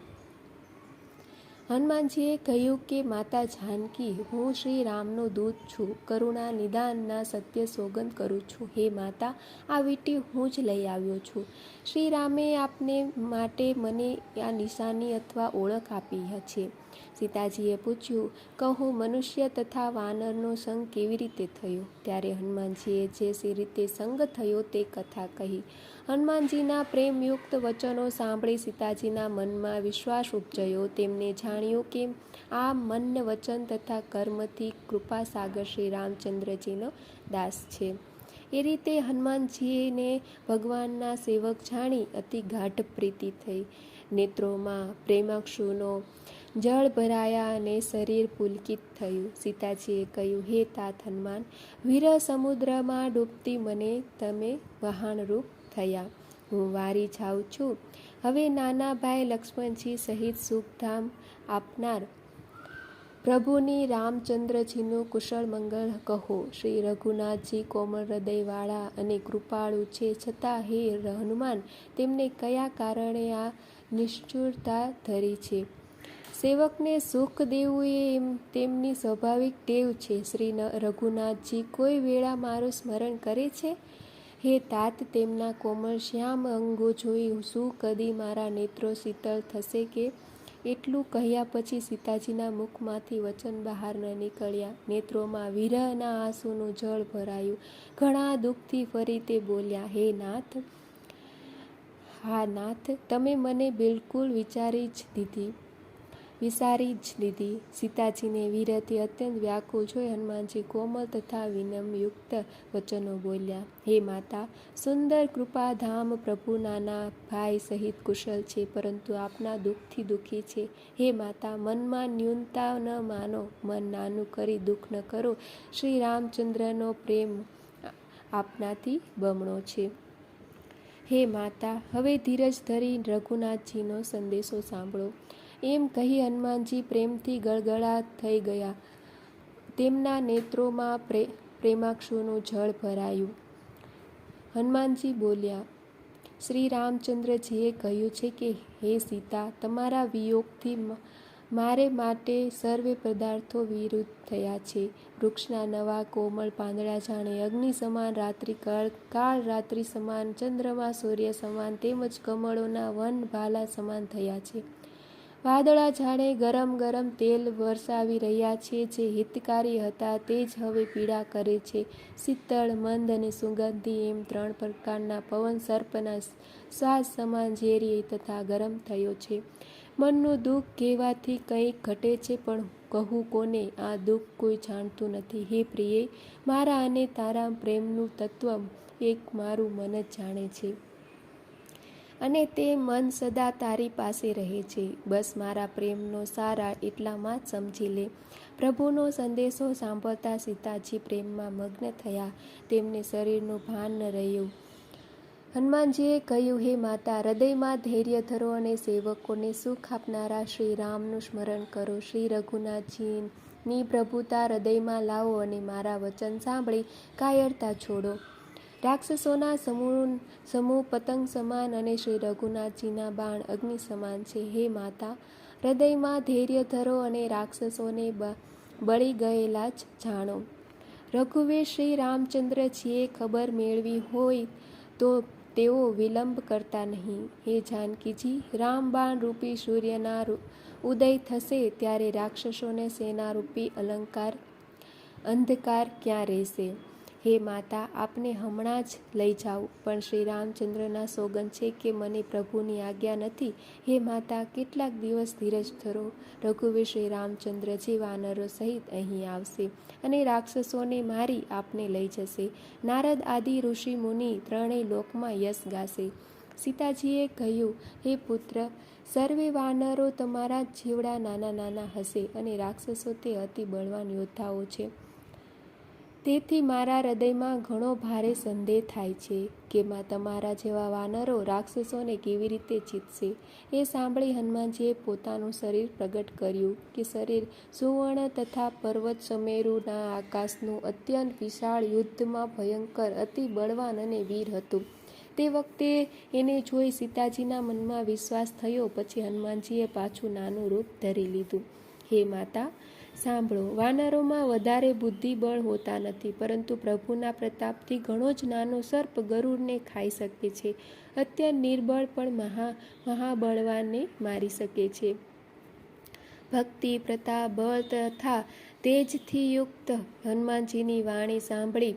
હનુમાનજીએ કહ્યું કે માતા જાનકી, હું શ્રી રામનો દૂત છું. કરુણા નિદાનના સત્ય સોગંદ કરું છું. હે માતા, આ વીંટી હું જ લઈ આવ્યો છું. શ્રી રામે આપને માટે મને આ નિશાની અથવા ઓળખ આપી છે. સીતાજીએ પૂછ્યું, કહું, મનુષ્ય તથા વાનરનો સંગ કેવી રીતે થયો? ત્યારે હનુમાનજીએ જે રીતે સંગ થયો તે કથા કહી. હનુમાનજીના પ્રેમયુક્ત વચનો સાંભળી સીતાજીના મનમાં વિશ્વાસ ઉપજયો. તેમને જાણ્યું કે આ મન, વચન તથા કર્મથી કૃપાસાગર શ્રી રામચંદ્રજીનો દાસ છે. એ રીતે હનુમાનજીને ભગવાનના સેવક જાણી અતિ ગાઢ પ્રીતિ થઈ. નેત્રોમાં પ્રેમાક્ષુનો જળ ભરાયા અને શરીર પુલકિત થયું. સીતાજીએ કહ્યું, હે તાત હનુમાન, વીર સમુદ્રમાં ડૂબતી મને તમે વહાણરૂપ થયા. હું વારી જાઉં છું. હવે નાના ભાઈ લક્ષ્મણજી સહિત સુખધામ આપનાર પ્રભુની રામચંદ્રજીનું કુશળ મંગળ કહો. શ્રી રઘુનાથજી કોમળ હૃદયવાળા અને કૃપાળુ છે, છતાં હે હનુમાન, તેમને કયા કારણે આ નિષ્ઠુરતા ધરી છે? સેવકને સુખ દેવું એ તેમની સ્વાભાવિક ટેવ છે. શ્રી રઘુનાથજી કોઈ વેળા મારું સ્મરણ કરે છે? હે તાત, તેમના કોમળ શ્યામ અંગો જોઈ શું કદી મારા નેત્રો શીતળ થશે કે? એટલું કહ્યા પછી સીતાજીના મુખમાંથી વચન બહાર ન નીકળ્યા. નેત્રોમાં વિરહના આંસુનું જળ ભરાયું. ઘણા દુઃખથી ફરી તે બોલ્યા, હે નાથ, હા નાથ, તમે મને બિલકુલ વિસારી જ લીધી. સીતાજીને વીરથી અત્યંત વ્યાકુળ જોઈ હનુમાનજી કોમળ તથા વિનમ્રયુક્ત વચનો બોલ્યા. હે માતા, સુંદર કૃપાધામ પ્રભુ નાના ભાઈ સહિત કુશળ છે, પરંતુ આપના દુઃખથી દુઃખી છે. હે માતા, મનમાં ન્યૂનતા ન માનો, મન નાનું કરી દુઃખ ન કરો. શ્રી રામચંદ્રનો પ્રેમ આપનાથી બમણો છે. હે માતા, હવે ધીરજ ધરી રઘુનાથજીનો સંદેશો સાંભળો. એમ કહી હનુમાનજી પ્રેમથી ગળગળા થઈ ગયા. તેમના નેત્રોમાં પ્રેમાક્ષુનું જળ ભરાયું. હનુમાનજી બોલ્યા, શ્રી રામચંદ્રજીએ કહ્યું છે કે હે સીતા, તમારા વિયોગથી મારે માટે સર્વે પદાર્થો વિરુદ્ધ થયા છે. વૃક્ષના નવા કોમળ પાંદડા જાણે અગ્નિ સમાન, રાત્રિ કાળ રાત્રિ સમાન, ચંદ્રમા સૂર્ય સમાન, તેમજ કમળોના વન ભાલા સમાન થયા છે. વાદળા જાણે ગરમ ગરમ તેલ વરસાવી રહ્યા છે. જે હિતકારી હતા તે જ હવે પીડા કરે છે. શીતળ, મંદ અને સુગંધી એમ 3 પ્રકારના પવન સર્પના શ્વાસ સમાન ઝેરી તથા ગરમ થયો છે. મનનું દુઃખ કહેવાથી કંઈક ઘટે છે, પણ કહું કોને? આ દુઃખ કોઈ જાણતું નથી. હે પ્રિય, મારા અને તારા પ્રેમનું તત્વ એક મારું મન જ જાણે છે, અને તે મન સદા તારી પાસે રહે છે. બસ મારા પ્રેમનો સાર એટલામાં જ સમજી લે. પ્રભુનો સંદેશો સાંભળતા સીતાજી પ્રેમમાં મગ્ન થયા. તેમને શરીરનું ભાન ન રહ્યું. હનુમાનજીએ કહ્યું, હે માતા, હૃદયમાં ધૈર્ય ધરો અને સેવકોને સુખ આપનારા શ્રી રામનું સ્મરણ કરો. શ્રી રઘુનાથજીની પ્રભુતા હૃદયમાં લાવો અને મારા વચન સાંભળી કાયરતા છોડો. રાક્ષસોના સમૂહ પતંગ સમાન અને શ્રી રઘુનાથજીના બાણ અગ્નિ સમાન છે. હે માતા, હૃદયમાં ધૈર્ય ધરો અને રાક્ષસોને બળી ગયેલા જ જાણો. રઘુવીર શ્રી રામચંદ્રજીએ ખબર મેળવી હોય તો તેઓ વિલંબ કરતા નહીં. હે જાનકીજી, રામબાણ રૂપી સૂર્યના ઉદય થશે ત્યારે રાક્ષસોને સેનારૂપી અંધકાર ક્યાં રહેશે? હે માતા, આપને હમણાં જ લઈ જાઉં, પણ શ્રી રામચંદ્રના સોગંદ છે કે મને પ્રભુની આજ્ઞા નથી. હે માતા, કેટલાક દિવસ ધીરજ ધરો. રઘુવીર શ્રી રામચંદ્રજી વાનરો સહિત અહીં આવશે અને રાક્ષસોને મારી આપને લઈ જશે. નારદ આદિ ઋષિ મુનિ 3 લોકમાં યશ ગાશે. સીતાજીએ કહ્યું, હે પુત્ર, સર્વે વાનરો તમારા જેવડા નાના નાના હશે અને રાક્ષસો તે અતિ બળવાન યોદ્ધાઓ છે. તેથી મારા હૃદયમાં ઘણો ભારે સંદેહ થાય છે કે તમારા જેવા વાનરો રાક્ષસોને કેવી રીતે જીતશે. એ સાંભળી હનુમાનજીએ પોતાનું શરીર પ્રગટ કર્યું કે શરીર સુવર્ણ તથા પર્વત સમેરુના આકાશનું અત્યંત વિશાળ, યુદ્ધમાં ભયંકર, અતિ બળવાન અને વીર હતું. તે વખતે એને જોઈ સીતાજીના મનમાં વિશ્વાસ થયો. પછી હનુમાનજીએ પાછું નાનું રૂપ ધરી લીધું. હે માતા, સાંભળો. વાનરોમાં વધારે બુદ્ધિબળ હોતા નથી, પરંતુ પ્રભુના પ્રતાપથી ઘણો જ નાનો સર્પ ગરુડને ખાઈ શકે છે. અત્યંત નિર્બળ પણ મહાબળવાનને મારી શકે છે. ભક્તિ, પ્રતાપ, બળ તથા તેજથી યુક્ત હનુમાનજીની વાણી સાંભળી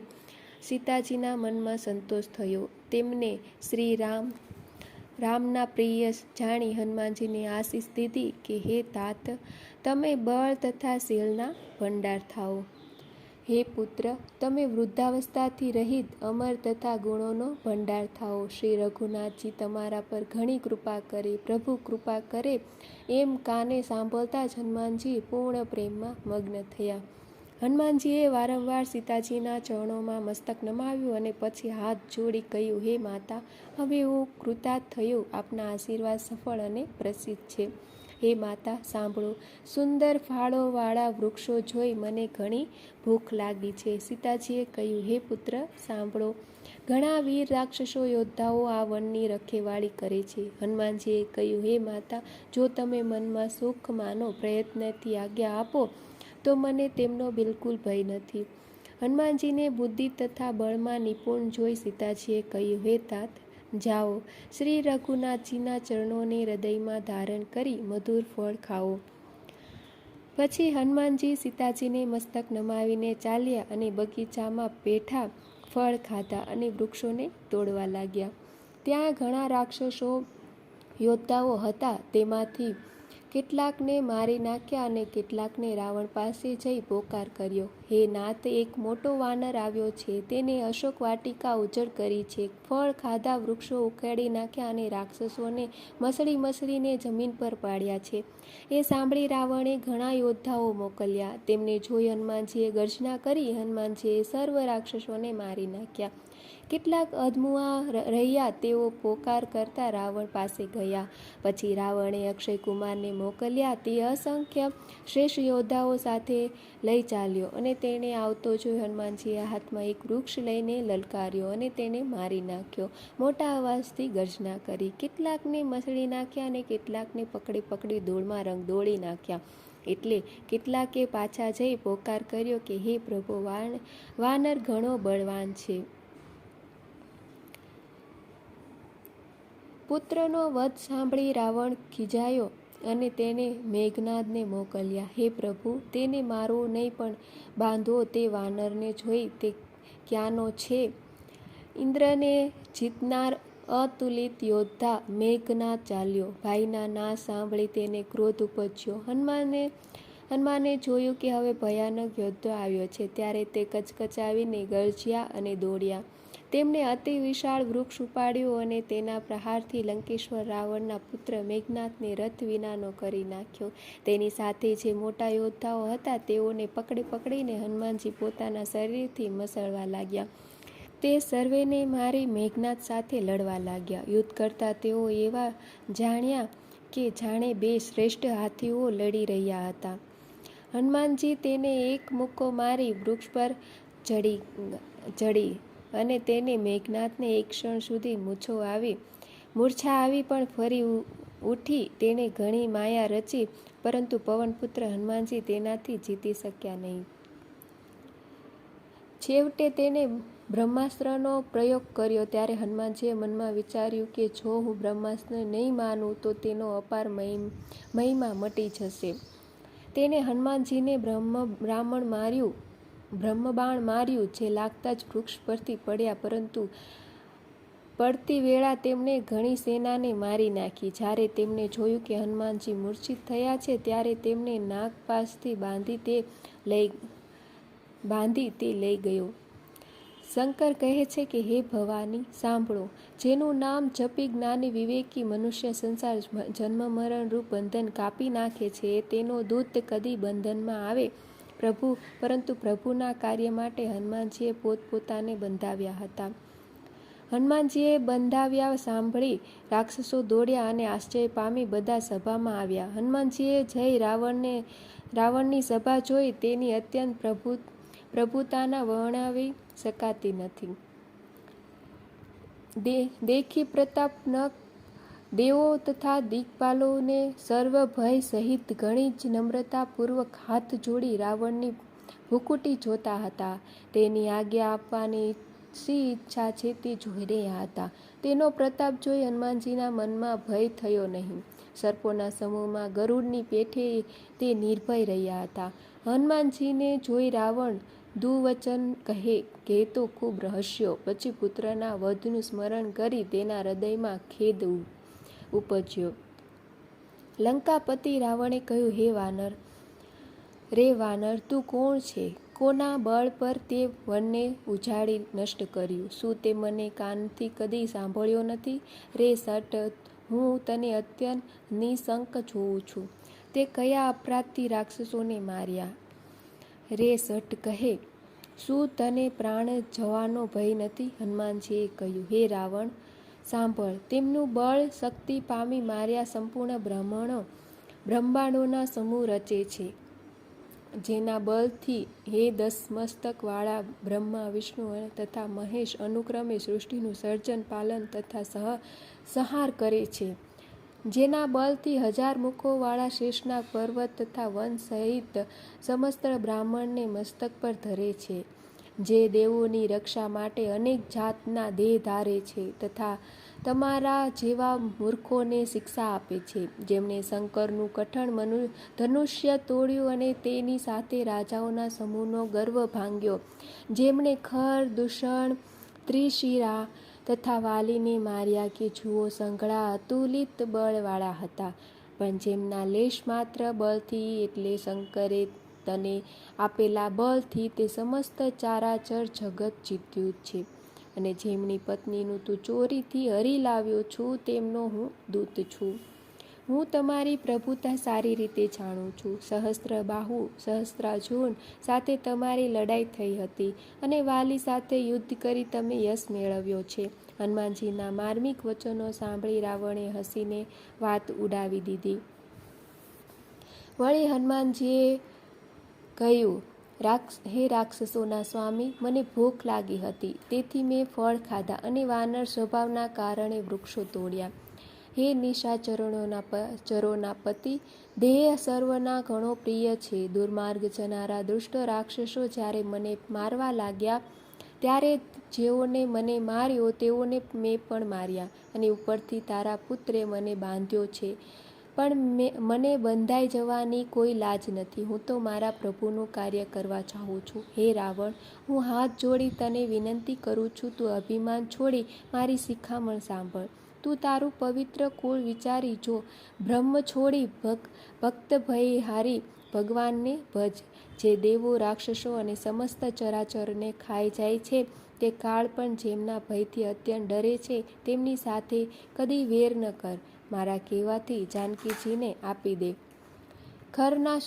સીતાજીના મનમાં સંતોષ થયો. તેમને શ્રી રામના પ્રિય જાણી હનુમાનજીને આશીષ દીધી કે હે તાત, તમે બળ તથા શીલના ભંડાર થાઓ. હે પુત્ર, તમે વૃદ્ધાવસ્થાથી રહિત, અમર તથા ગુણોનો ભંડાર થાઓ. શ્રી રઘુનાથજી તમારા પર ઘણી કૃપા કરે. પ્રભુ કૃપા કરે એમ કાને સાંભળતા જ હનુમાનજી પૂર્ણ પ્રેમમાં મગ્ન થયા. હનુમાનજીએ વારંવાર સીતાજીના ચરણોમાં મસ્તક નમાવ્યું અને પછી હાથ જોડી કહ્યું, હે માતા, હવે હું કૃતાર્થ થયો. આપના આશીર્વાદ સફળ અને પ્રસિદ્ધ છે. હે માતા, સાંભળો. સુંદર ફાળોવાળા વૃક્ષો જોઈ મને ઘણી ભૂખ લાગી છે. સીતાજીએ કહ્યું, હે પુત્ર, સાંભળો. ઘણા વીર રાક્ષસો યોદ્ધાઓ આ વનની રખેવાળી કરે છે. હનુમાનજીએ કહ્યું, હે માતા, જો તમે મનમાં સુખ માનો પ્રયત્નથી આજ્ઞા આપો તો મને તેમનો બિલકુલ ભય નથી. હનુમાનજીને બુદ્ધિ તથા બળમાં નિપુણ જોઈ સીતાજીએ કહ્યું, હે તાત, જાઓ. શ્રી રઘુનાથજીના ચરણોને હૃદયમાં ધારણ કરી મધુર ફળ ખાઓ. પછી હનુમાનજી સીતાજીને મસ્તક નમાવીને ચાલ્યા અને બગીચામાં બેઠા ફળ ખાધા અને વૃક્ષોને તોડવા લાગ્યા. ત્યાં ઘણા રાક્ષસો યોદ્ધાઓ હતા. તેમાંથી કેટલાકને મારી નાખ્યા અને કેટલાકને રાવણ પાસે જઈ પોકાર કર્યો. હે નાથ, એક મોટો વાનર આવ્યો છે. તેને અશોક વાટિકા ઉજ્જડ કરી છે. ફળ ખાધા વૃક્ષો ઉખેડી નાખ્યા અને રાક્ષસોને મસળીને જમીન પર પાડ્યા છે. એ સાંભળી રાવણે ઘણા યોદ્ધાઓ મોકલ્યા. તેમને જોઈ હનુમાનજીએ ગર્જના કરી. હનુમાનજીએ સર્વ રાક્ષસોને મારી નાખ્યા. કેટલાક અધમુઆ રહ્યા તેઓ પોકાર કરતા રાવણ પાસે ગયા. પછી રાવણે અક્ષય કુમારને મોકલ્યા. તે અસંખ્ય શ્રેષ્ઠ યોદ્ધાઓ સાથે લઈ ચાલ્યો અને તેણે આવતો જોઈ હનુમાનજીએ હાથમાં એક વૃક્ષ લઈને લલકાર્યો અને તેને મારી નાખ્યો. મોટા અવાજથી ગર્જના કરી. કેટલાકને મસળી નાખ્યા અને કેટલાકને પકડી પકડી ધૂળમાં રંગદોળી નાખ્યા. એટલે કેટલાકે પાછા જઈ પોકાર કર્યો કે હે પ્રભુ, વાનર ઘણો બળવાન છે. પુત્રનો વધ સાંભળી રાવણ ખીજાયો અને તેને મેઘનાદને મોકલ્યા. હે પ્રભુ, તેને મારો નહીં પણ બાંધો. તે વાનરને જોઈ તે ક્યાંનો છે. ઇન્દ્રને જીતનાર અતુલિત યોદ્ધા મેઘનાદ ચાલ્યો. ભાઈના નાશ સાંભળી તેને ક્રોધ ઉપજ્યો. હનુમાને જોયું કે હવે ભયાનક યોદ્ધો આવ્યો છે. ત્યારે તે કચકચાવીને ગરજ્યા અને દોડ્યા. તેમણે અતિ વિશાળ વૃક્ષ ઉપાડ્યું અને તેના પ્રહારથી લંકેશ્વર રાવણના પુત્ર મેઘનાદને રથ વિનાનો કરી નાખ્યો. તેની સાથે જે મોટા યોદ્ધાઓ હતા તેઓને પકડી પકડીને હનુમાનજી પોતાના શરીરથી મસળવા લાગ્યા. તે સર્વેને મારી મેઘનાદ સાથે લડવા લાગ્યા. યુદ્ધ કરતા તેઓ એવા જાણ્યા કે જાણે બે શ્રેષ્ઠ હાથીઓ લડી રહ્યા હતા. હનુમાનજી તેને એક મુક્કો મારી વૃક્ષ પર ચડી અને તેને મેઘનાદને એક ક્ષણ સુધી મૂર્છા આવી પણ ફરી ઉઠી. તેણે ઘણી માયા રચી, પરંતુ પવનપુત્ર હનુમાનજી તેનાથી જીતી શક્યા નહીં. છેવટે તેને બ્રહ્માસ્ત્રનો પ્રયોગ કર્યો. ત્યારે હનુમાનજીએ મનમાં વિચાર્યું કે જો હું બ્રહ્માસ્ત્ર નહીં માનું તો તેનો અપાર મહિમા મટી જશે. તેને હનુમાનજીને બ્રહ્મબાણ માર્યું, જે લાગતા જ વૃક્ષ પરથી પડ્યા, પરંતુ પડતી વેળા તેમણે ઘણી સેનાને મારી નાખી. જ્યારે તેમણે જોયું કે હનુમાનજી મૂર્છિત થયા છે ત્યારે તેમણે નાગપાશથી બાંધી તે લઈ ગયો. શંકર કહે છે કે હે ભવાની, સાંભળો. જેનું નામ જપી જ્ઞાની વિવેકી મનુષ્ય સંસાર જન્મ મરણ રૂપ બંધન કાપી નાખે છે, તેનો દૂત કદી બંધનમાં આવે પરંતુ પ્રભુના કાર્ય માટે હનુમાનજીએ પોતપોતાને બંધાવ્યા હતા. હનુમાનજીએ બંધાવ્યા સાંભળી રાક્ષસો દોડ્યા અને આશ્ચર્ય પામી બધા સભામાં આવ્યા. હનુમાનજીએ જઈ રાવણની સભા જોઈ. તેની અત્યંત પ્રભુતાના વર્ણવી શકાતી નથી. દેખી પ્રતાપ દેવો તથા દિગ્પાલોને સર્વ ભય સહિત ઘણી જ નમ્રતાપૂર્વક હાથ જોડી રાવણની ભૃકુટી જોતા હતા. તેની આજ્ઞા આપવાની શી ઈચ્છા છે તે જોઈ રહ્યા હતા. તેનો પ્રતાપ જોઈ હનુમાનજીના મનમાં ભય થયો નહીં. સર્પોના સમૂહમાં ગરુડની પેઠે તે નિર્ભય રહ્યા હતા. હનુમાનજીને જોઈ રાવણ દુવચન કહે તો ખૂબ રહસ્યો. પછી પુત્રના વધનું સ્મરણ કરી તેના હૃદયમાં ખેદ ઉપજ્યો. લંકાપતિ રાવણે કહ્યું, રે વાનર, તું કોણ છે? કોના બળ પર તે વનને ઉજાડી નષ્ટ કર્યું? શું તે મને કાનથી કદી સાંભળ્યો નથી? રે સટ, હું તને અત્યંત નિશંક જોઉં છું. તે કયા અપરાધથી રાક્ષસોને માર્યા? રે સટ કહે, શું તને પ્રાણ જવાનો ભય નથી? હનુમાનજીએ કહ્યું, હે રાવણ, સાંભળ. તેમનું બળ શક્તિ પામી માર્યા સંપૂર્ણ બ્રહ્માંડોના સમૂહ રચે છે, જેના બળથી હે 10 મસ્તકવાળા બ્રહ્મા, વિષ્ણુ તથા મહેશ અનુક્રમે સૃષ્ટિનું સર્જન, પાલન તથા સંહાર કરે છે. જેના બળથી 1000 મુખોવાળા શેષનાગ પર્વત તથા વન સહિત સમસ્ત બ્રહ્માંડને મસ્તક પર ધરે છે. જે દેવોની રક્ષા માટે અનેક જાતના દેહ ધારે છે તથા તમારા જેવા મૂર્ખોને શિક્ષા આપે છે. જેમણે શંકરનું કઠણ ધનુષ્ય તોડ્યું અને તેની સાથે રાજાઓના સમૂહનો ગર્વ ભાંગ્યો. જેમણે ખર, દૂષણ, ત્રિશિરા તથા વાલીને માર્યા કે જુઓ સંઘળા અતુલિત બળવાળા હતા, પણ જેમના લેશ માત્ર બળથી એટલે શંકરે તને આપેલા બળથી તે સમસ્ત ચારાચર જગત જીત્યું છે. અને જેમની પત્નીનું તું ચોરીથી હરી લાવ્યો છું તેમનો હું દૂત છું. હું તમારી પ્રભુતા સારી રીતે જાણું છું. સહસ્ત્રબાહુ સહસ્ત્રાર્જુન સાથે તમારી લડાઈ થઈ હતી અને વાલી સાથે યુદ્ધ કરી તમે યશ મેળવ્યો છે. હનુમાનજીના માર્મિક વચનો સાંભળી રાવણે હસીને વાત ઉડાવી દીધી. વળી હનુમાનજીએ કહ્યું, હે રાક્ષસોના સ્વામી, મને ભૂખ લાગી હતી, તેથી મેં ફળ ખાધા અને વાનર સ્વભાવના કારણે વૃક્ષો તોડ્યા. હે નિશાચરોના પતિ, દેહ સર્વના ઘણો પ્રિય છે. દુર્માર્ગ જનારા દુષ્ટ રાક્ષસો જ્યારે મને મારવા લાગ્યા, ત્યારે જેઓને મને માર્યો તેઓને મેં પણ માર્યા, અને ઉપરથી તારા પુત્રે મને બાંધ્યો છે. પણ મને બંધાઈ જવાની કોઈ લાજ નથી. હું તો મારા પ્રભુનું કાર્ય કરવા ચાહું છું. હે રાવણ, હું હાથ જોડી તને વિનંતી કરું છું, તું અભિમાન છોડી મારી શિખામણ સાંભળ. તું તારું પવિત્ર કુળ વિચારી જો. બ્રહ્મ છોડી ભક્ત ભયહારી ભગવાનને ભજ. જે દેવો, રાક્ષસો અને સમસ્ત ચરાચરને ખાઈ જાય છે, તે કાળ પણ જેમના ભયથી અત્યંત ડરે છે, તેમની સાથે કદી વેર ન કર. મારા કહેવાથી જાનકીજીને આપી દે. ખરના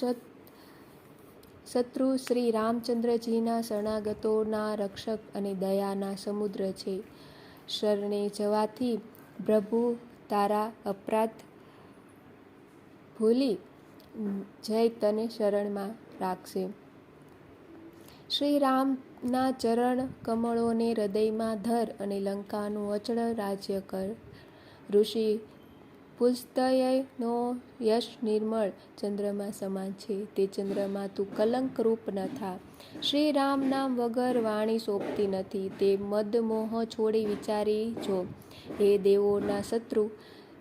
શત્રુ શ્રી રામચંદ્રજીના શરણાગતોના રક્ષક અને દયાના સમુદ્ર છે. શરણે જવાથી પ્રભુ તારા અપરાધ ભૂલી જય તને શરણમાં રાખશે. શ્રી રામના ચરણ કમળોને હૃદયમાં ધર અને લંકાનું અચળ રાજ્ય કર. ઋષિ પુલસ્ત્યનો યશ નિર્મળ ચંદ્રમા સમાન છે. તે ચંદ્રમાં તું કલંક રૂપ ન થા. શ્રી રામ નામ વગર વાણી શોભતી નથી. તે મદમોહ છોડી વિચારી જો. હે દેવોના શત્રુ,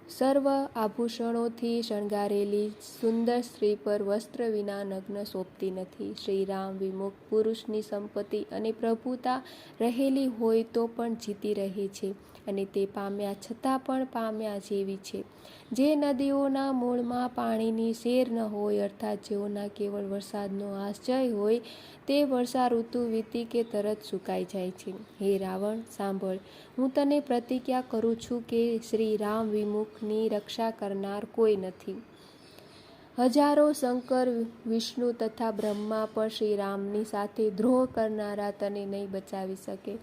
સર્વ આભૂષણોથી શણગારેલી સુંદર સ્ત્રી પર વસ્ત્ર વિના નગ્ન શોભતી નથી. શ્રી રામ વિમુખ પુરુષની સંપત્તિ અને પ્રભુતા રહેલી હોય તો પણ જીતી રહે છે, અને તે પામ્યા છતાં પણ પામ્યા જેવી છે. જે નદીઓના મૂળમાં પાણીની સેર ન હોય, અર્થાત જેઓના કેવળ વરસાદનો આશ્રય હોય, તે વર્ષા ઋતુ વીતી કે તરત સુકાઈ જાય છે. હે રાવણ, સાંભળ. હું તને પ્રતિજ્ઞા કરું છું કે શ્રી રામ વિમુખની રક્ષા કરનાર કોઈ નથી. હજારો શંકર, વિષ્ણુ તથા બ્રહ્મા પણ શ્રી રામની સાથે દ્રોહ કરનારા તને નહીં બચાવી શકે.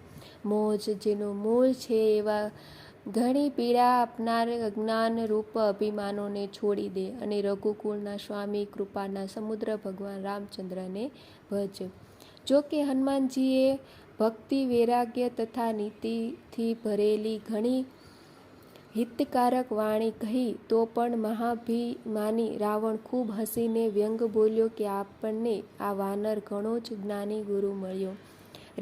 મોજ જેનું મૂળ છે એવા ઘણી પીડા આપનાર અજ્ઞાન રૂપ અભિમાનોને છોડી દે અને રઘુકુળના સ્વામી, કૃપાના સમુદ્ર ભગવાન રામચંદ્રને ભજ. જો કે હનુમાનજીએ ભક્તિ, વૈરાગ્ય તથા નીતિથી ભરેલી ઘણી હિતકારક વાણી કહી તો પણ મહાભિમાની રાવણ ખૂબ હસીને વ્યંગ બોલ્યો કે આપણને આ વાનર ઘણો જ જ્ઞાની ગુરુ મળ્યો.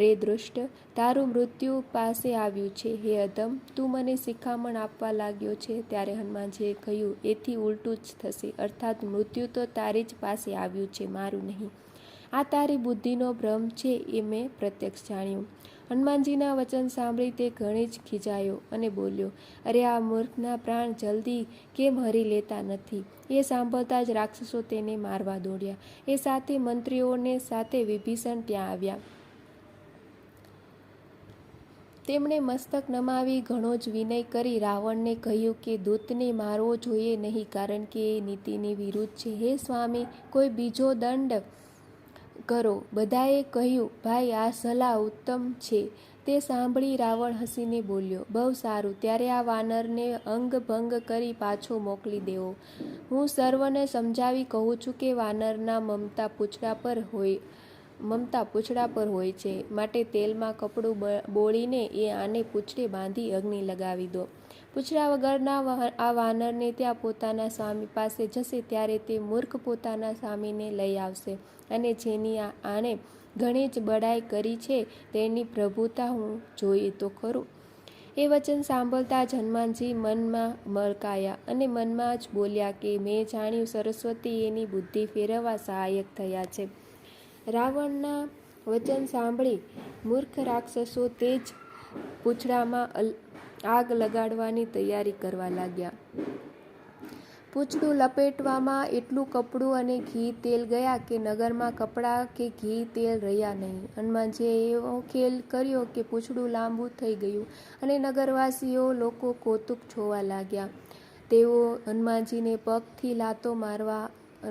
રે દુષ્ટ, તારું મૃત્યુ પાસે આવ્યું છે. હે અધમ, તું મને શિખામણ આપવા લાગ્યો છે. ત્યારે હનુમાનજીએ કહ્યું, એથી ઉલટું જ થશે, અર્થાત મૃત્યુ તો તારી જ પાસે આવ્યું છે, મારું નહીં. આ તારી બુદ્ધિનો ભ્રમ છે એ મેં પ્રત્યક્ષ જાણ્યું. હનુમાનજીના વચન સાંભળી તે ઘણી જ ખીજાયો અને બોલ્યો, અરે આ મૂર્ખના પ્રાણ જલ્દી કેમ હરી લેતા નથી? એ સાંભળતા જ રાક્ષસો તેને મારવા દોડ્યા. એ સાથે મંત્રીઓને સાથે વિભીષણ ત્યાં આવ્યા. તેમણે મસ્તક નમાવી ઘણો જ વિનય કરી રાવણને કહ્યું કે દૂતને મારવો જોઈએ નહીં, કારણ કે એ નીતિની વિરુદ્ધ છે. હે સ્વામી, કોઈ બીજો દંડ કરો. બધાએ કહ્યું, ભાઈ, આ સલાહ ઉત્તમ છે. તે સાંભળી રાવણ હસીને બોલ્યો, બહુ સારું, ત્યારે આ વાનરને અંગભંગ કરી પાછો મોકલી દેવો. હું સર્વને સમજાવી કહું છું કે વાનરના મમતા પૂંછડા પર હોય છે, માટે તેલમાં કપડું બોળીને એ આને પૂંછડે બાંધી અગ્નિ લગાવી દો. પૂંછડા વગરના આ વાનરને ત્યાં પોતાના સ્વામી પાસે જશે ત્યારે તે મૂર્ખ પોતાના સ્વામીને લઈ આવશે, અને જેની આણે ઘણી જ બડાઈ કરી છે તેની પ્રભુતા હું જોઈએ તો ખરું. એ વચન સાંભળતા જ હનુમાનજી મનમાં મરકાયા અને મનમાં જ બોલ્યા કે મેં જાણ્યું, સરસ્વતી એની બુદ્ધિ ફેરવવા સહાયક થયા છે. રાવણના વચન સાંભળી મૂર્ખ રાક્ષસો તે જ પૂંછડામાં આગ લગાડવાની તૈયારી કરવા લાગ્યા. પૂંછડું લપેટવામાં એટલું કપડું અને ઘી તેલ ગયા કે નગરમાં કપડાં કે ઘી તેલ રહ્યા નહીં. હનુમાનજીએ એવો ખેલ કર્યો કે પૂંછડું લાંબુ થઈ ગયું અને નગરવાસીઓ લોકો કૌતુક જોવા લાગ્યા. તેઓ હનુમાનજીને પગથી લાતો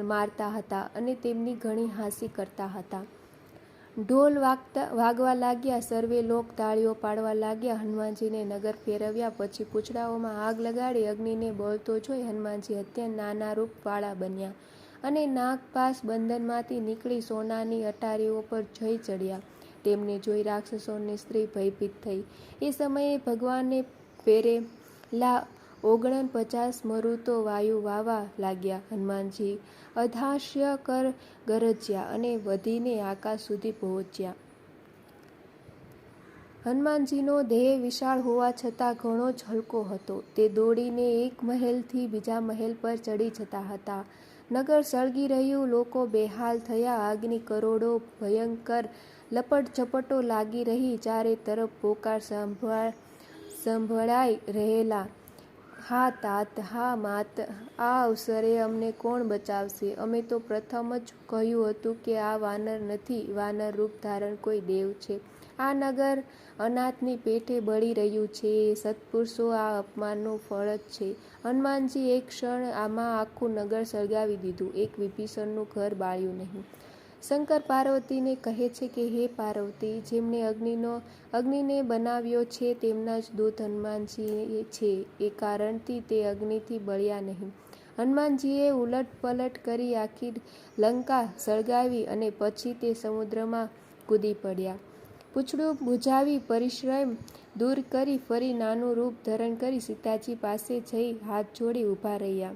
મારતા હતા અને તેમની ઘણી હાંસી કરતા હતા. ઢોલ વાગવા લાગ્યા. સર્વે લોક તાળીઓ પાડવા લાગ્યા. હનુમાનજીને નગર ફેરવ્યા પછી પૂંછડાઓમાં આગ લગાડી અગ્નિને બળતો જોઈ હનુમાનજી અત્યંત નાના રૂપ વાળા બન્યા અને નાગપાશ બંધનમાંથી નીકળી સોનાની અટારીઓ પર જઈ ચડ્યા. તેમને જોઈ રાક્ષસોની સ્ત્રી ભયભીત થઈ. એ સમયે ભગવાનને પહેરેલા 49 મરુતો વાયુ વાવા લાગ્યા. હનુમાનજી અધાસ્ય કર ગરજ્યા અને વધીને આકાશ સુધી પહોંચ્યા. હનુમાનજીનો દેહ વિશાળ હોવા છતાં ઘણો જ હલકો હતો. તે દોડીને એક મહેલથી બીજા મહેલ પર ચડી જતા હતા. નગર સળગી રહ્યું. લોકો બેહાલ થયા. આગની કરોડો ભયંકર લપટઝપટો લાગી રહી. ચારે તરફ પોકાર સંભળાઈ રહેલા. હા તાત, હા માત, આ અવસરે અમને કોણ બચાવશે? અમે તો પ્રથમ જ કહ્યું હતું કે આ વાનર નથી, વાનર રૂપ ધારણ કોઈ દેવ છે. આ નગર અનાથની પેટે બળી રહ્યું છે. સત્પુરુષો આ અપમાનનું ફળ જ છે. હનુમાનજી એક ક્ષણ આમાં આખું નગર સળગાવી દીધું. એક વિભીષણનું ઘર બાળ્યું નહીં. શંકર પાર્વતીને કહે છે કે હે પાર્વતી, જેમણે અગ્નિને બનાવ્યો છે તેમના જ દૂત હનુમાનજી છે. એ કારણથી તે અગ્નિથી બળ્યા નહીં. હનુમાનજીએ ઉલટપલટ કરી આખી લંકા સળગાવી અને પછી તે સમુદ્રમાં કૂદી પડ્યા. પૂંછડું બુઝાવી પરિશ્રમ દૂર કરી ફરી નાનું રૂપ ધારણ કરી સીતાજી પાસે જઈ હાથ જોડી ઊભા રહ્યા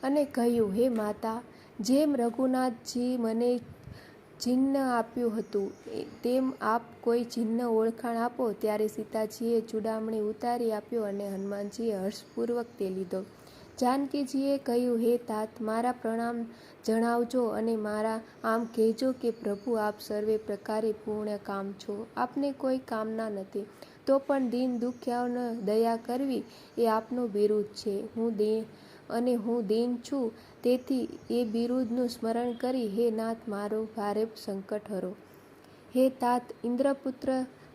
અને કહ્યું, હે માતા, જેમ રઘુનાથજી મને ચિહ્ન આપ્યું હતું તેમ આપ કોઈ ચિહ્ન ઓળખાણ આપો. ત્યારે સીતાજીએ ચૂડામણી ઉતારી આપ્યો અને હનુમાનજીએ હર્ષપૂર્વક તે લીધો. જાનકીજીએ કહ્યું, હે તાત, મારા પ્રણામ જણાવજો અને મારા આમ કહેજો કે પ્રભુ આપ સર્વે પ્રકારે પૂર્ણકામ છો. આપને કોઈ કામના નથી તો પણ દીન દુખ્યાઓને દયા કરવી એ આપનું બિરુદ છે. હું દીન છું, તેથી એ બિરુદનું સ્મરણ કરી હે નાથ મારું ભારે સંકટ હરો. હે તાત, ઇન્દ્રપુત્ર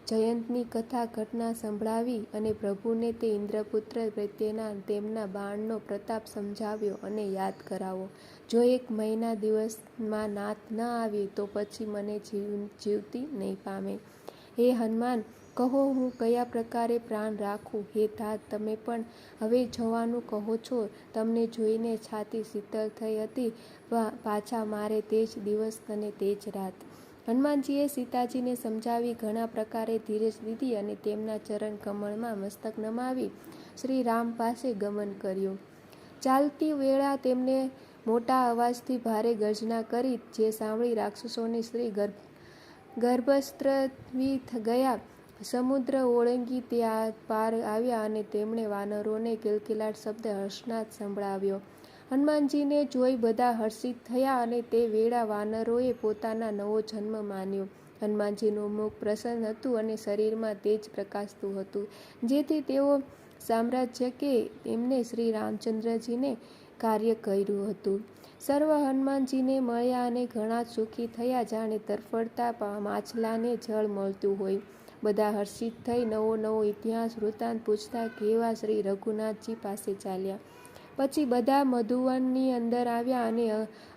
જયંતની કથા ઘટના સંભળાવી અને પ્રભુને તે ઇન્દ્રપુત્ર પ્રત્યેના તેમના બાણનો પ્રતાપ સમજાવ્યો અને યાદ કરાવો. જો 1 મહિના દિવસમાં નાથ ન આવી તો પછી મને જીવતી નહીં પામે. હે હનુમાન, કહો હું કયા પ્રકારે પ્રાણ રાખું? હે તાત, તમે પણ હવે જવાનું કહો છો. તમને જોઈને છાતી શીતળ થઈ હતી. પાછા મારે તે જ દિવસ અને તે જ રાત. હનુમાનજીએ સીતાજીને સમજાવી ઘણા પ્રકારે ધીરજ લીધી અને તેમના ચરણ કમળમાં મસ્તક નમાવી શ્રી રામ પાસે ગમન કર્યું. ચાલતી વેળા તેમને મોટા અવાજથી ભારે ગર્જના કરી, જે સાંભળી રાક્ષસોની સ્ત્રી ગર્ભસ્ત્રવિત ગયા. સમુદ્ર ઓળંગી ત્યાં પાર આવ્યા અને તેમણે વાનરોને કિલકિલાટ શબ્દ હર્ષનાદ સંભળાવ્યો. હનુમાનજીને જોઈ બધા હર્ષિત થયા અને તે વેળા વાનરોએ પોતાના નવો જન્મ માન્યો. હનુમાનજીનું મુખ પ્રસન્ન હતું અને શરીરમાં તેજ પ્રકાશતું હતું, જેથી તેઓ સામ્રાજ્ય કે એમને શ્રી રામચંદ્રજીને કાર્ય કર્યું હતું. સર્વ હનુમાનજીને મળ્યા અને ઘણા સુખી થયા, જાણે તરફડતા માછલાને જળ મળતું હોય. બધા હર્ષિત થઈ નવો ઇતિહાસ વૃત્તાંત પૂછતા કહેવા શ્રી રઘુનાથજી પાસે ચાલ્યા. પછી બધા મધુવનની અંદર આવ્યા અને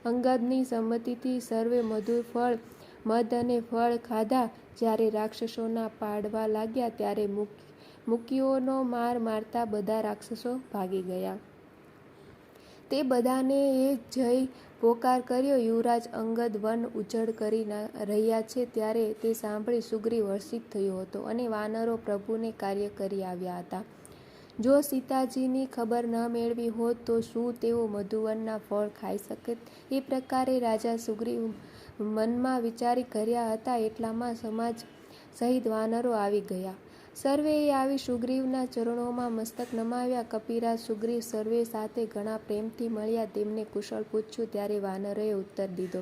અંગદની સંમતિથી સર્વે મધ અને ફળ ખાધા. જ્યારે રાક્ષસોના પાડવા લાગ્યા ત્યારે મુકીઓનો માર મારતા બધા રાક્ષસો ભાગી ગયા. તે બધાને એ જય પોકાર કર્યો. યુવરાજ અંગદ વન ઉજ્જડ કરી રહ્યા છે ત્યારે તે સાંભળી સુગ્રીવ હર્ષિત થયો હતો અને વાનરો પ્રભુને કાર્ય કરી આવ્યા હતા. જો સીતાજીની ખબર ન મેળવી હોત તો શું તેઓ મધુવનના ફળ ખાઈ શકત? એ પ્રકારે રાજા સુગ્રીવ મનમાં વિચારી કર્યા હતા. એટલામાં સમાજ સહિત વાનરો આવી ગયા. સર્વેએ આવી સુગ્રીવના ચરણોમાં મસ્તક નમાવ્યા. કપિરાજ સુગ્રીવ સર્વે સાથે ઘણા પ્રેમથી મળ્યા. તેમને કુશળ પૂછ્યું ત્યારે વાનરોએ ઉત્તર દીધો,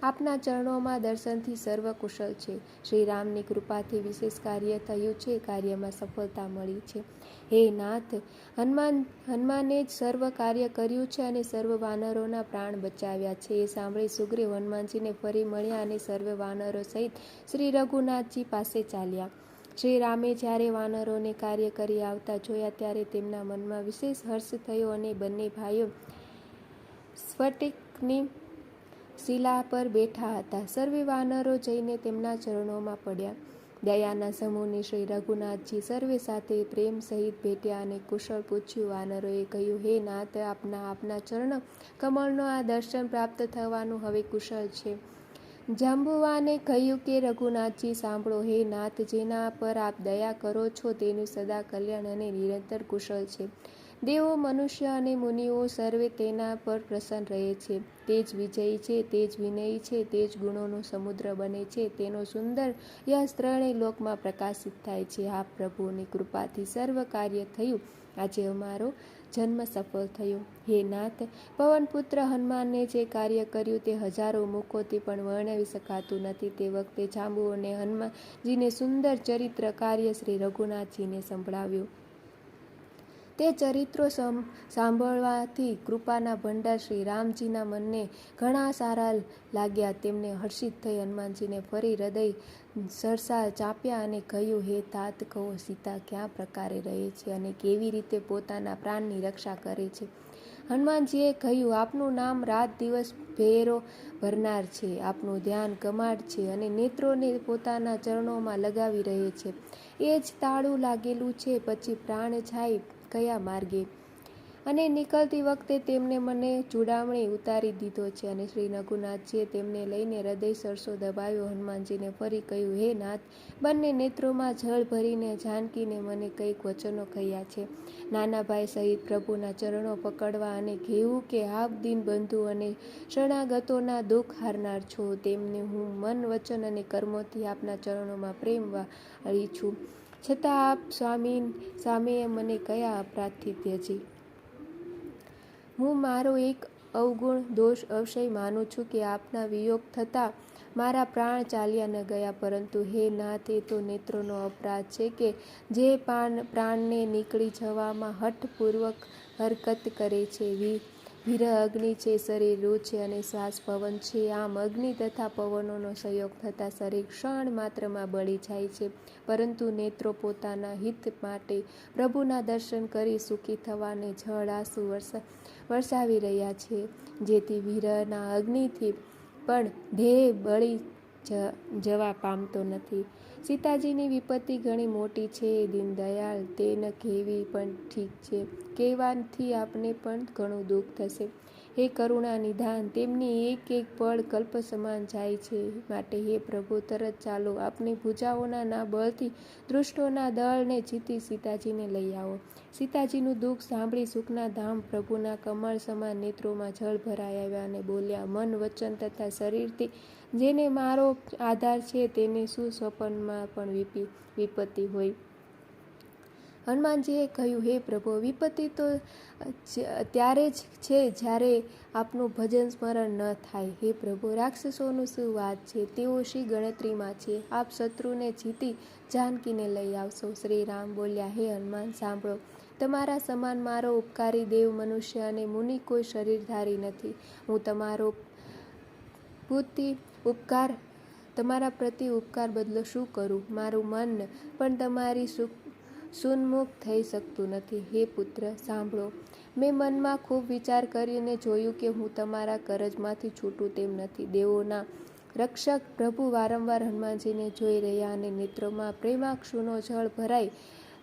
આપના ચરણોમાં દર્શનથી સર્વ કુશળ છે. શ્રી રામની કૃપાથી વિશેષ કાર્ય થયું છે. કાર્યમાં સફળતા મળી છે. હે નાથ, હનુમાને જ સર્વ કાર્ય કર્યું છે અને સર્વ વાનરોના પ્રાણ બચાવ્યા છે. એ સાંભળી સુગ્રીવ હનુમાનજીને ફરી મળ્યા અને સર્વે વાનરો સહિત શ્રી રઘુનાથજી પાસે ચાલ્યા. શ્રી રામે જ્યારે વાનરોને કાર્ય કરી આવતા જોયા ત્યારે તેમના મનમાં વિશેષ હર્ષ થયો અને બંને ભાઈઓ સ્ફટિકની શિલા પર બેઠા હતા. સર્વે વાનરો જઈને તેમના ચરણોમાં પડ્યા. દયાના સમૂહને શ્રી રઘુનાથજી સર્વે સાથે પ્રેમ સહિત ભેટ્યા અને કુશળ પૂછ્યું. વાનરોએ કહ્યું, હે નાથ, આપના ચરણ કમળનો આ દર્શન પ્રાપ્ત થવાનું હવે કુશળ છે. જાંબુવાને કહ્યું કે રઘુનાથજી સાંભળો. હે નાથ, જેના પર આપ દયા કરો છો તેનું સદા કલ્યાણ અને નિરંતર કુશળ છે. દેવો, મનુષ્ય અને મુનિઓ સર્વે તેના પર પ્રસન્ન રહે છે. તે જ વિજયી છે, તે જ વિનયી છે, તે જ ગુણોનો સમુદ્ર બને છે. તેનો સુંદર યશ ત્રણેય લોકમાં પ્રકાશિત થાય છે. આ પ્રભુની કૃપાથી સર્વ કાર્ય થયું. આજે અમારો જન્મ સફળ થયો. હે નાથ, પવનપુત્ર હનુમાનને જે કાર્ય કર્યું તે હજારો મુખોથી પણ વર્ણવી શકાતું નથી. તે વખતે જાંબુઓને હનુમાનજીને સુંદર ચરિત્ર કાર્ય શ્રી રઘુનાથજીને સંભળાવ્યું. તે ચરિત્રો સાંભળવાથી કૃપાના ભંડાર શ્રી રામજીના મનને ઘણા સારા લાગ્યા. તેમને હર્ષિત થઈ હનુમાનજીને ફરી હૃદય સરસા ચાપ્યા અને કહ્યું, હે તાત, કહો સીતા ક્યાં પ્રકારે રહે છે અને કેવી રીતે પોતાના પ્રાણની રક્ષા કરે છે. હનુમાનજીએ કહ્યું, આપનું નામ રાત દિવસ ભેરો ભરનાર છે. આપનું ધ્યાન કમાડ છે અને નેત્રોને પોતાના ચરણોમાં લગાવી રહે છે. એ જ તાળું લાગેલું છે. પછી પ્રાણ જાય કયા માર્ગે? અને નીકળતી વખતે તેમને મને ચૂડામણી ઉતારી દીધો છે. અને શ્રી રઘુનાથજીએ તેમને લઈને હૃદય સરસો દબાવ્યો. હનુમાનજીને ફરી કહ્યું, હે નાથ, બંને નેત્રોમાં જળ ભરીને જાનકીને મને કંઈક વચનો કહ્યા છે. નાના ભાઈ સહિત પ્રભુના ચરણો પકડવા અને કહેવું કે આપ દીનબંધુ અને શરણાગતોના દુઃખ હારનાર છો. તેમને હું મન, વચન અને કર્મોથી આપના ચરણોમાં પ્રેમ વાળી છું. છતાં આપ સ્વામીએ મને કયા અપરાધથી ત્યજી? હું મારો એક અવગુણ દોષ અવશ્ય માનું છું કે આપના વિયોગ થતાં મારા પ્રાણ ચાલ્યા ન ગયા. પરંતુ હે નાથ, એ તો નેત્રોનો અપરાધ છે કે જે પ્રાણને નીકળી જવામાં હઠપૂર્વક હરકત કરે છે. વિરહ અગ્નિ છે, શરીર રૂ છે અને શ્વાસ પવન છે. આમ અગ્નિ તથા પવનોનો સંયોગ થતાં શરીર ક્ષણ માત્રમાં બળી જાય છે. પરંતુ નેત્રો પોતાના હિત માટે પ્રભુના દર્શન કરી સુખી થવાને જળ આંસુ વરસાવી રહ્યા છે. જેથી વિરહના અગ્નિથી પણ દેહ બળી જવા પામતો નથી. સીતાજીની વિપત્તિ ઘણી મોટી છે દીનદયાળ. તે ન કહેવી પણ ઠીક છે. કહેવાથી આપને પણ ઘણું દુઃખ થશે. હે કરુણા નિધાન, તેમની એક એક પળ કલ્પ સમાન જાય છે. માટે હે પ્રભુ, તરત ચાલો. આપની ભુજાઓના ના બળથી દુષ્ટોના દળને જીતી સીતાજીને લઈ આવો. સીતાજીનું દુઃખ સાંભળી સુખના ધામ પ્રભુના કમળ સમાન નેત્રોમાં જળ ભરાઈ આવ્યા અને બોલ્યા, મન, વચન તથા શરીરથી જેને મારો આધાર છે તેને શું સ્વપ્નમાં પણ વિપત્તિ હોય? હનુમાનજીએ કહ્યું, હે પ્રભુ, વિપત્તિ તો ત્યારે જ છે જ્યારે આપનું ભજન સ્મરણ ન થાય. હે પ્રભુ, રાક્ષસોનું શું વાત છે? તેઓ શી ગણતરીમાં છે? આપ શત્રુને જીતી જાનકીને લઈ આવશો. શ્રી રામ બોલ્યા, હે હનુમાન, સાંભળો. તમારા સમાન મારો ઉપકારી દેવ, મનુષ્ય અને મુનિ કોઈ શરીરધારી નથી. હું તમારા પ્રતિ ઉપકાર બદલો શું કરું? મારું મન પણ તમારી સુન્મુખ થઈ શકતું નથી. હે પુત્ર, સાંભળો. મેં મનમાં ખૂબ વિચાર કરીને જોયું કે હું તમારા કરજમાંથી છૂટું તેમ નથી. દેવોના રક્ષક પ્રભુ વારંવાર હનુમાનજીને જોઈ રહ્યા અને નેત્રોમાં પ્રેમાક્ષુનો જળ ભરાઈ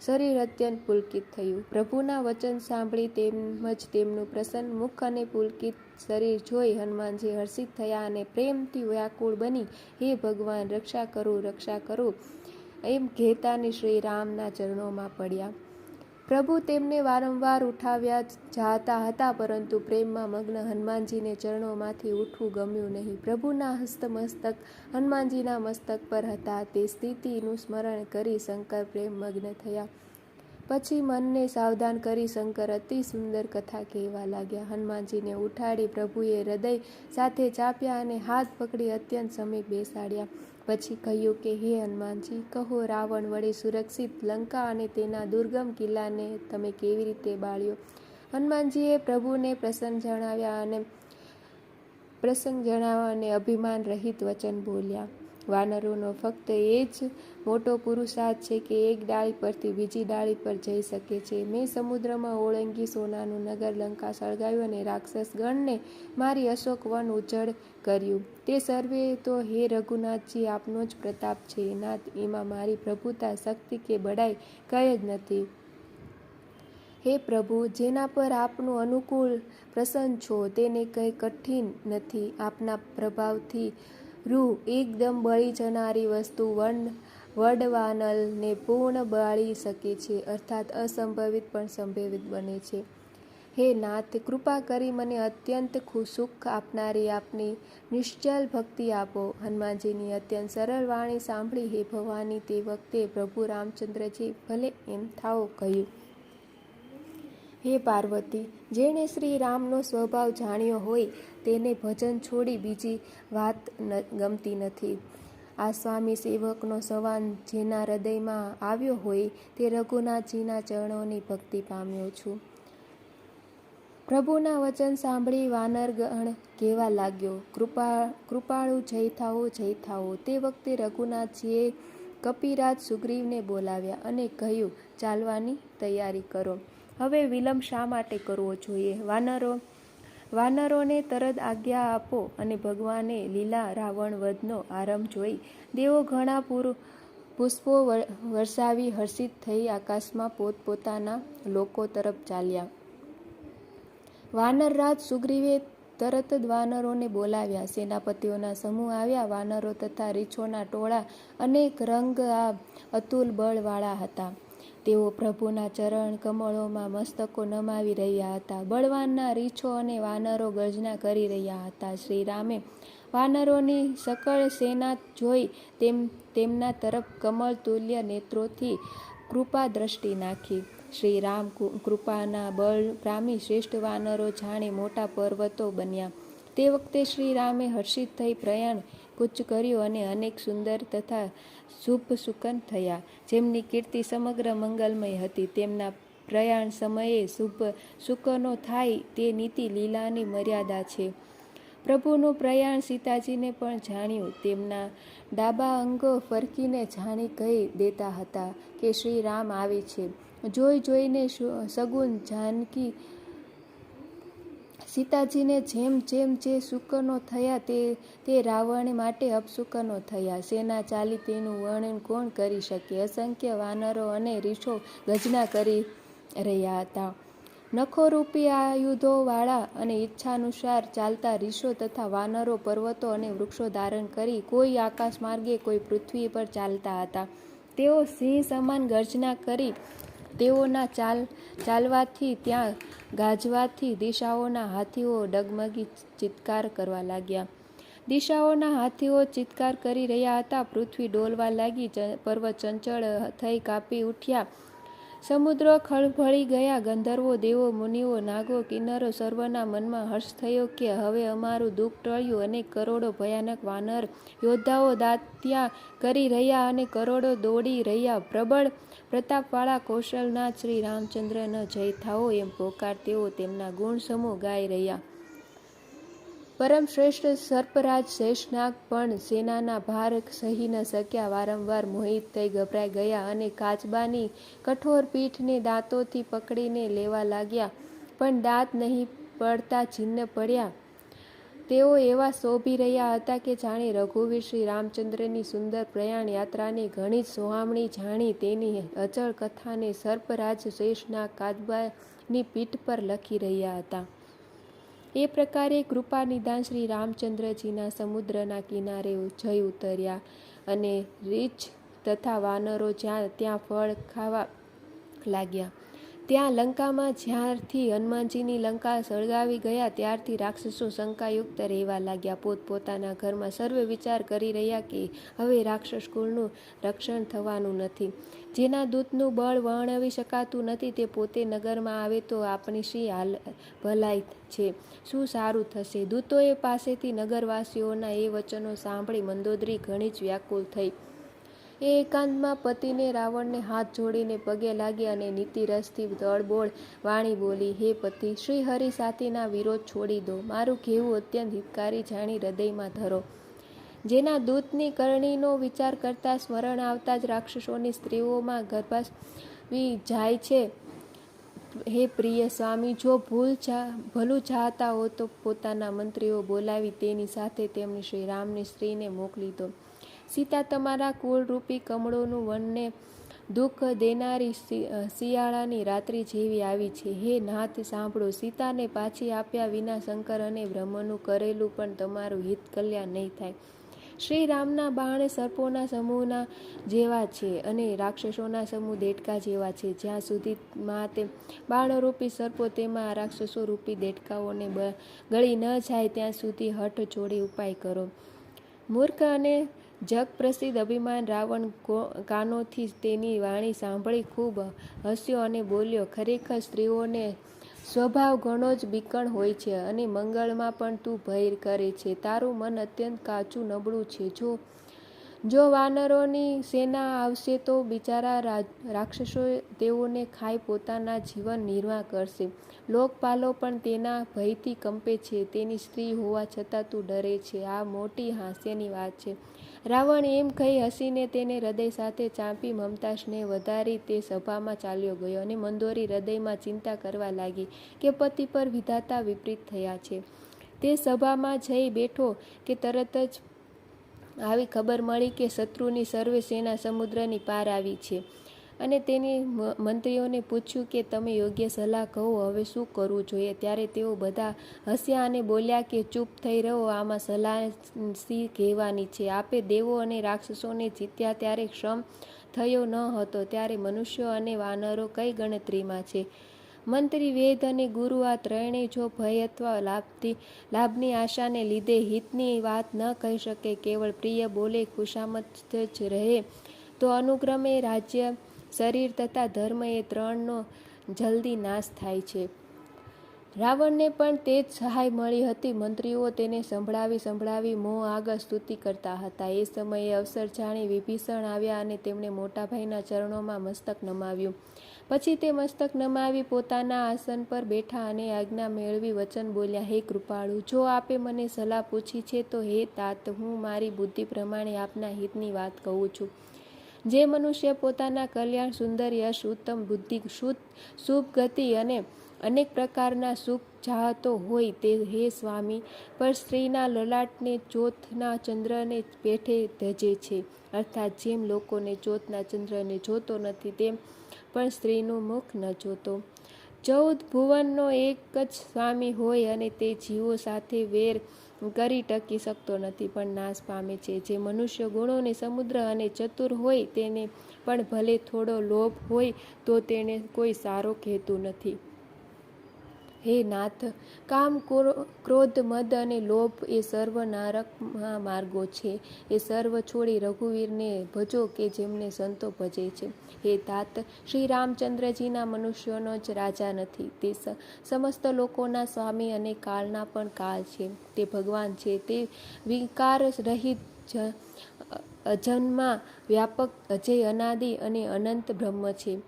શરીર અત્યંત પુલકિત થયું. પ્રભુના વચન સાંભળી તેમજ તેમનું પ્રસન્ન મુખ અને પુલકિત શરીર જોઈ હનુમાનજી હર્ષિત થયા અને પ્રેમથી વ્યાકુળ બની, હે ભગવાન, રક્ષા કરો, રક્ષા કરો એમ કહેતાની શ્રી રામના ચરણોમાં પડ્યા. પ્રભુ તેમને વારંવાર ઉઠાવ્યા ચાહતા હતા, પરંતુ પ્રેમમાં મગ્ન હનુમાનજીને ચરણોમાંથી ઉઠવું ગમ્યું નહીં. પ્રભુના હસ્તમસ્તક હનુમાનજીના મસ્તક પર હતા. તે સ્થિતિનું સ્મરણ કરી શંકર પ્રેમ મગ્ન થયા. પછી મનને સાવધાન કરી શંકર અતિ સુંદર કથા કહેવા લાગ્યા. હનુમાનજીને ઉઠાડી પ્રભુએ હૃદય સાથે ચાપ્યા અને હાથ પકડી અત્યંત સમીપ બેસાડ્યા. પછી કહ્યું કે હે હનુમાનજી, કહો, રાવણ વડે સુરક્ષિત લંકા અને તેના દુર્ગમ કિલ્લાને તમે કેવી રીતે બાળ્યો? હનુમાનજીએ પ્રભુને પ્રસંગ જણાવ્યા અને અભિમાન રહિત વચન બોલ્યા. વાનરોનો ફક્ત એ જ મોટો પુરુષાર્થ છે કે એક ડાળી પરથી બીજી ડાળી પર જઈ શકે છે. મેં સમુદ્રમાં ઓળંગી સોનાનું નગર લંકા સળગાવ્યું અને રાક્ષસ ગણને મારી અશોક વન ઉજ્જડ કર્યું. તે સર્વે તો હે રઘુનાથજી આપનો જ પ્રતાપ છે. નાથ, એમાં મારી પ્રભુતા, શક્તિ કે બડાઈ કંઈ જ નથી. હે પ્રભુ, જેના પર આપનું અનુકૂળ પ્રસન્ન છો તેને કંઈ કઠિન નથી. આપના પ્રભાવથી રૂ એકદમ બળી જનારી વસ્તુ વડવાનલને પૂર્ણ બાળી શકે છે, અર્થાત અસંભવિત પણ સંભવિત બને છે. હે નાથ, કૃપા કરી મને અત્યંત સુખ આપનારી આપની નિશ્ચલ ભક્તિ આપો. હનુમાનજીની અત્યંત સરળ વાણી સાંભળી હે ભવાની તે વખતે પ્રભુ રામચંદ્રજી ભલે એમ થાઓ કહ્યું. હે પાર્વતી, જેણે શ્રી રામનો સ્વભાવ જાણ્યો હોય તેને ભજન છોડી બીજી વાત ગમતી નથી. આ સ્વામી સેવકનો સંવાદ જેના હૃદયમાં આવ્યો હોય તે રઘુનાથજીના ચરણોની ભક્તિ પામ્યો છું. પ્રભુના વચન સાંભળી વાનરગણ કહેવા લાગ્યો, કૃપાળુ જય થાઓ, જય થાઓ. તે વખતે રઘુનાથજીએ કપિરાજ સુગ્રીવને બોલાવ્યા અને કહ્યું, ચાલવાની તૈયારી કરો. હવે વિલંબ શા માટે કરવો જોઈએ? વાનરોને તરત આજ્ઞા આપો. અને ભગવાને લીલા રાવણ વધનો આરંભ જોઈ દેવો ઘણા પુષ્પો વરસાવી હર્ષિત થઈ આકાશમાં પોતપોતાના લોકો તરફ ચાલ્યા. વાનરરાજ સુગ્રીવે તરત જ વાનરોને બોલાવ્યા. સેનાપતિઓના સમૂહ આવ્યા. વાનરો તથા રીછોના ટોળા અનેક રંગ અતુલ બળવાળા હતા. તેઓ પ્રભુના ચરણ કમળોમાં મસ્તકો નમાવી રહ્યા હતા. બળવાનના રીછો અને વાનરો ગર્જના કરી રહ્યા હતા. શ્રી રામે વાનરોની સકળ સેના જોઈ તેમના તરફ કમળ તુલ્ય નેત્રોથી કૃપા દ્રષ્ટિ નાખી. શ્રી રામ કૃપાના બળ પામી શ્રેષ્ઠ વાનરો જાણે મોટા પર્વતો બન્યા. તે વખતે શ્રી રામે હર્ષિત થઈ પ્રયાણ કૂચ કર્યું અને અનેક સુંદર તથા શુભ સુકન થયા. જેમની કીર્તિ સમગ્ર મંગલમય હતી તેમના પ્રયાણ સમયે શુભ સુકનો થાય તે નીતિ લીલાની મર્યાદા છે. પ્રભુનું પ્રયાણ સીતાજીને પણ જાણ્યું. તેમના ડાબા અંગો ફરકીને જાણી કહી દેતા હતા કે શ્રી રામ આવે છે. જોઈને સગુન જાનકી સીતાજીને જેમ જે સુકનો થયા તે રાવણ માટે અપશુકનો થયા. સેના ચાલી તેનું વર્ણન કોણ કરી શકે? અસંખ્ય વાનરો અને રીછો ગર્જના કરી રહ્યા હતા. નખોરૂપી આયુધો વાળા અને ઈચ્છાનુસાર ચાલતા રીછો તથા વાનરો પર્વતો અને વૃક્ષો ધારણ કરી કોઈ આકાશ માર્ગે કોઈ પૃથ્વી પર ચાલતા હતા. તેઓ સિંહ સમાન ગર્જના કરી તેઓના ચાલવાથી ત્યાં ગાજવાથી દિશાઓના હાથીઓ ડગમગી ચિત્કાર કરવા લાગ્યા. દિશાઓના હાથીઓ ચિત્કાર કરી રહ્યા હતા. પૃથ્વી ડોલવા લાગી. પર્વત ચંચળ થઈ કાપી ઉઠ્યા. સમુદ્રો ખળભળી ગયા. ગંધર્વો, દેવો, મુનિઓ, નાગો, કિન્નરો સર્વના મનમાં હર્ષ થયો કે હવે અમારું દુઃખ ટળ્યું. અને કરોડો ભયાનક વાનર યોદ્ધાઓ દાત્યા કરી રહ્યા અને કરોડો દોડી રહ્યા. પ્રબળ પ્રતાપવાળા કૌશલનાથ શ્રી રામચંદ્રનો જય થાઓ એમ પોકાર તેઓ તેમના ગુણ સમૂહ ગાઈ રહ્યા. પરમ શ્રેષ્ઠ સર્પરાજ શેષનાગ પણ સેનાના ભાર સહી ન શક્યા. વારંવાર મોહિત થઈ ગભરાઈ ગયા અને કાચબાની કઠોર પીઠને દાંતોથી પકડીને લેવા લાગ્યા, પણ દાંત નહીં પડતા છિન્ન પડ્યા. તેઓ એવા શોભી રહ્યા હતા કે જાણે રઘુવીર શ્રી રામચંદ્રની સુંદર પ્રયાણ યાત્રાની ઘણી જ સોહામણી જાણી તેની અચળ કથાને સર્પરાજ શેષનાગ કાચબાની પીઠ પર લખી રહ્યા હતા. એ પ્રકારે કૃપા નિદાન શ્રી રામચંદ્રજીના સમુદ્રના કિનારે જઈ ઉતર્યા અને રીછ તથા વાનરો જ્યાં ત્યાં ફળ ખાવા લાગ્યા. ત્યાં લંકામાં જ્યારથી હનુમાનજીની લંકા સળગાવી ગયા ત્યારથી રાક્ષસો શંકાયુક્ત રહેવા લાગ્યા. પોતપોતાના ઘરમાં સર્વે વિચાર કરી રહ્યા કે હવે રાક્ષસ કુળનું રક્ષણ થવાનું નથી. જેના દૂતનું બળ વર્ણવી શકાતું નથી તે પોતે નગરમાં આવે તો આપણી શી ભલાઈ છે, શું સારું થશે? દૂતોએ પાસેથી નગરવાસીઓના એ વચનો સાંભળી મંદોદરી ઘણી જ વ્યાકુળ થઈ. એ એકાંતમાં પતિને રાવણને હાથ જોડીને પગે લાગી અને નીતિરસથી તળબોળ વાણી બોલી, હે પતિ, શ્રી હરિ સાથેના વિરોધ છોડી દો. મારું કહેવું અત્યંત હિતકારી જાણી હૃદયમાં ધરો. જેના દૂતની કરણીનો વિચાર કરતા સ્મરણ આવતા જ રાક્ષસોની સ્ત્રીઓમાં ગર્ભાવી જાય છે. હે પ્રિય સ્વામી, જો ભલું ચાહતા હો તો પોતાના મંત્રીઓ બોલાવી તેની સાથે તેમની શ્રી રામની સ્ત્રીને મોકલી દો. સીતા તમારા કુળરૂપી કમળોનું વનને દુઃખ દેનારી શિયાળાની રાત્રિ જેવી આવી છે. હે નાથ સાંભળો, સીતાને પાછી આપ્યા વિના શંકર અને બ્રહ્મનું કરેલું પણ તમારું હિત કલ્યાણ નહીં થાય. શ્રી રામના બાણ સર્પોના સમૂહના જેવા છે અને રાક્ષસોના સમૂહ દેડકા જેવા છે. જ્યાં સુધીમાં તે બાણરૂપી સર્પો તેમાં રાક્ષસો રૂપી દેડકાઓને ગળી ન જાય ત્યાં સુધી હઠ જોડી ઉપાય કરો. મૂર્ખ અને જગ પ્રસિદ્ધ અભિમાન રાવણ કાનોથી તેની વાણી સાંભળી ખૂબ હસ્યો અને બોલ્યો, ખરેખર સ્ત્રીઓને સ્વભાવ ઘણો જ બીકણ હોય છે અને મંગળમાં પણ તું ભય કરે છે. તારું મન અત્યંત કાચું નબળું છે. જો વાનરોની સેના આવશે તો બિચારા રાક્ષસો તેઓને ખાઈ પોતાના જીવન નિર્વાહ કરશે. લોકપાલો પણ તેના ભયથી કંપે છે. તેની સ્ત્રી હોવા છતાં તું ડરે છે. આ મોટી હાસ્યની વાત છે. રાવણ એમ કહી હસીને તેને હૃદય સાથે ચાંપી મમતા સ્નેહ વધારી તે સભામાં ચાલ્યો ગયો અને મંદોરી હૃદયમાં ચિંતા કરવા લાગી કે પતિ પર વિધાતા વિપરીત થયા છે. તે સભામાં જઈ બેઠો કે તરત જ આવી ખબર મળી કે શત્રુની સર્વે સેના સમુદ્રની પાર આવી છે અને તેની મંત્રીઓને પૂછ્યું કે તમે યોગ્ય સલાહ કહો, હવે શું કરવું જોઈએ? ત્યારે તેઓ બધા હસ્યા અને બોલ્યા કે ચૂપ થઈ રહો, આમાં સલાહ શી કહેવાની છે? આપે દેવો અને રાક્ષસોને જીત્યા ત્યારે શ્રમ થયો ન હતો, ત્યારે મનુષ્યો અને વાનરો કઈ ગણતરીમાં છે? મંત્રી, વેદ અને ગુરુ આ ત્રણેય જો ભય અથવા લાભની આશાને લીધે હિતની વાત ન કહી શકે, કેવળ પ્રિય બોલે ખુશામત જ રહે, તો અનુક્રમે રાજ્ય, શરીર તથા ધર્મ એ ત્રણનો જલ્દી નાશ થાય છે. રાવણને પણ તે જ સહાય મળી હતી. મંત્રીઓ તેને સંભળાવી મોં આગળ સ્તુતિ કરતા હતા. એ સમયે અવસર જાણી વિભીષણ આવ્યા અને તેમણે મોટાભાઈના ચરણોમાં મસ્તક નમાવ્યું. પછી તે મસ્તક નમાવી પોતાના આસન પર બેઠા અને આજ્ઞા મેળવી વચન બોલ્યા, હે કૃપાળુ, જો આપે મને સલાહ પૂછી છે તો હે તાત, હું મારી બુદ્ધિ પ્રમાણે આપના હિતની વાત કહું છું. જે મનુષ્ય પોતાના કલ્યાણ, સુંદર યશ, ઉત્તમ બુદ્ધિ, શુભ ગતિ અને અનેક પ્રકારના સુખ ચાહતો હોય તે હે સ્વામી પર સ્ત્રીના લલાટને ચોથના ચંદ્રને પેઠે ધજે છે. અર્થાત જેમ લોકોને ચોથના ચંદ્રને જોતો નથી તેમ પણ સ્ત્રીનું મુખ ન જોતો. 14 ભુવનનો એક જ સ્વામી હોય અને તે જીવો સાથે વેર કરી ટકી શકતો નથી પણ નાશ પામે છે. જે મનુષ્ય ગુણોને સમુદ્ર અને ચતુર હોય તેને પણ ભલે થોડો લોભ હોય તો તેને કોઈ સારો કહેતું નથી. હે નાથ, કામ, ક્રોધ, મદ અને લોભ એ સર્વ નરકના માર્ગો છે. એ સર્વ છોડી રઘુવીરને ભજો કે જેમને સંતો ભજે છે. હે તાત, શ્રી રામચંદ્રજીના મનુષ્યોનો જ રાજા નથી. તે સમસ્ત લોકોના સ્વામી અને કાળના પણ કાળ છે. તે ભગવાન છે. તે વિકાર રહિત અજન્મા, વ્યાપક, અજય, અનાદિ અને અનંત બ્રહ્મ છે.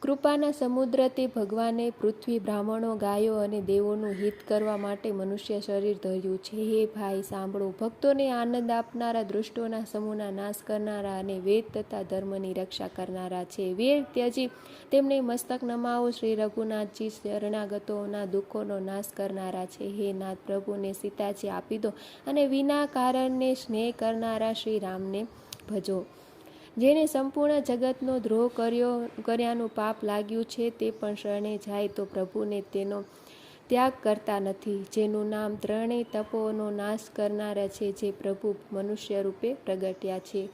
કૃપાના સમુદ્ર તે ભગવાને પૃથ્વી, બ્રાહ્મણો, ગાયો અને દેવોનું હિત કરવા માટે મનુષ્ય શરીર ધર્યું છે. હે ભાઈ સાંભળો, ભક્તોને આનંદ આપનારા, દુષ્ટોના સમૂહના નાશ કરનારા અને વેદ તથા ધર્મની રક્ષા કરનારા છે. વેર ત્યજી તેમને મસ્તક નમાવો. શ્રી રઘુનાથજી શરણાગતોના દુઃખોનો નાશ કરનારા છે. હે નાથ, પ્રભુને સીતાજી આપી દો અને વિના કારણને સ્નેહ કરનારા શ્રી રામને ભજો. જેને સંપૂર્ણ જગતનો દ્રોહ કર્યાનું પાપ લાગ્યું છે તે પણ શરણે જાય તો પ્રભુને તેનો ત્યાગ કરતા નથી. જેનું નામ ત્રણેય તપોનો નાશ કરનારા છે, જે પ્રભુ મનુષ્ય રૂપે પ્રગટ્યા છે.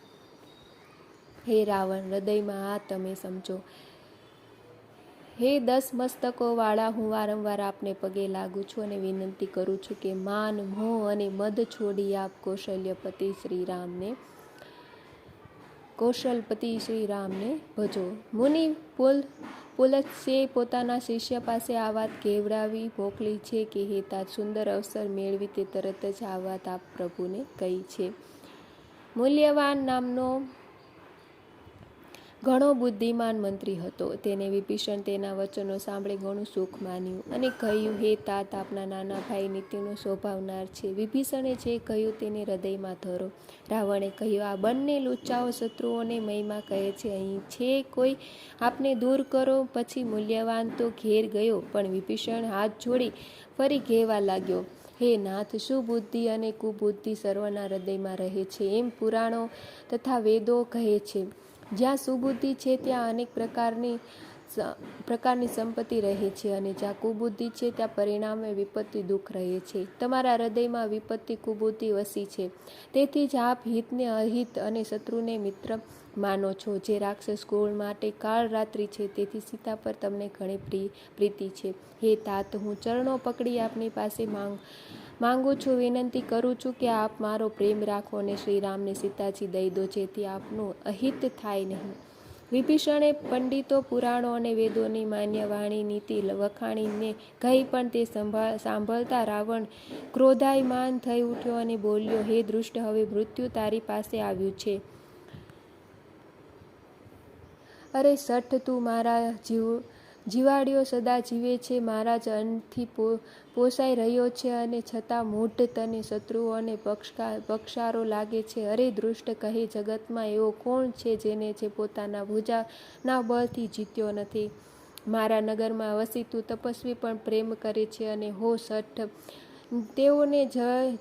હે રાવણ, હૃદયમાં આ તમે સમજો. હે 10 મસ્તકો વાળા, હું વારંવાર આપને પગે લાગુ છું અને વિનંતી કરું છું કે માન, મોહ અને મદ છોડી આપ કૌશલપતિ શ્રી રામને ભજો. મુનિ પુલત્સ્યે પોતાના શિષ્ય પાસે આ વાત કહેવડાવી મોકલી છે કે હે તાત, સુંદર અવસર મેળવી તે તરત જ આ વાત આપ પ્રભુને કહી છે. મૂલ્યવાન નામનો ઘણો બુદ્ધિમાન મંત્રી હતો. તેને વિભીષણ તેના વચનો સાંભળી ઘણું સુખ માન્યું અને કહ્યું, હે તાત, આપના નાના ભાઈ નીતિનો સ્વભાવનાર છે. વિભીષણે જે કહ્યું તેને હૃદયમાં ધરો. રાવણે કહ્યું, આ બંને લુચ્ચાઓ શત્રુઓને મહિમા કહે છે. અહીં છે કોઈ, આપને દૂર કરો. પછી મૂલ્યવાન તો ઘેર ગયો, પણ વિભીષણ હાથ જોડી ફરી કહેવા લાગ્યો, હે નાથ, સુબુદ્ધિ અને કુબુદ્ધિ સર્વના હૃદયમાં રહે છે, એમ પુરાણો તથા વેદો કહે છે. જ્યાં સુબુદ્ધિ છે ત્યાં અનેક પ્રકારની સંપત્તિ રહે છે, અને જ્યાં કુબુદ્ધિ છે ત્યાં પરિણામે વિપત્તિ દુઃખ રહે છે. તમારા હૃદયમાં વિપત્તિ કુબુદ્ધિ વસી છે. તેથી જ આપ હિતને અહિત અને શત્રુને મિત્ર માનો છો. જે રાક્ષસ કુળ માટે કાળ રાત્રિ છે, તેથી સીતા પર તમને ઘણી પ્રીતિ છે. હે તાત, હું ચરણો પકડી આપની પાસે માંગુ છું, વિનંતી કરું છું કે આપ મારો પ્રેમ રાખો અને શ્રી રામને સીતાજી દઈ દો, જેથી આપનું અહિત થાય નહીં. વિભીષણે પંડિતો, પુરાણો અને વેદોની માન્ય વાણી નીતિ વખાણીને ગઈ, પણ તે સાંભળતા રાવણ ક્રોધાયમાન થઈ ઉઠ્યો અને બોલ્યો, હે દુષ્ટ, હવે મૃત્યુ તારી પાસે આવ્યું છે. અરે શઠ, તું મારા જીવાડીઓ સદા જીવે છે, મારા જ અન્નથી પોસાઈ રહ્યો છે, અને છતાં મૂઢ તને શત્રુઓ અને પક્ષારો લાગે છે. અરે દુષ્ટ, કહે, જગતમાં એવો કોણ છે જેને જે પોતાના ભુજાના બળથી જીત્યો નથી? મારા નગરમાં વસી તું તપસ્વી પણ પ્રેમ કરે છે, અને હો શઠ, તેઓને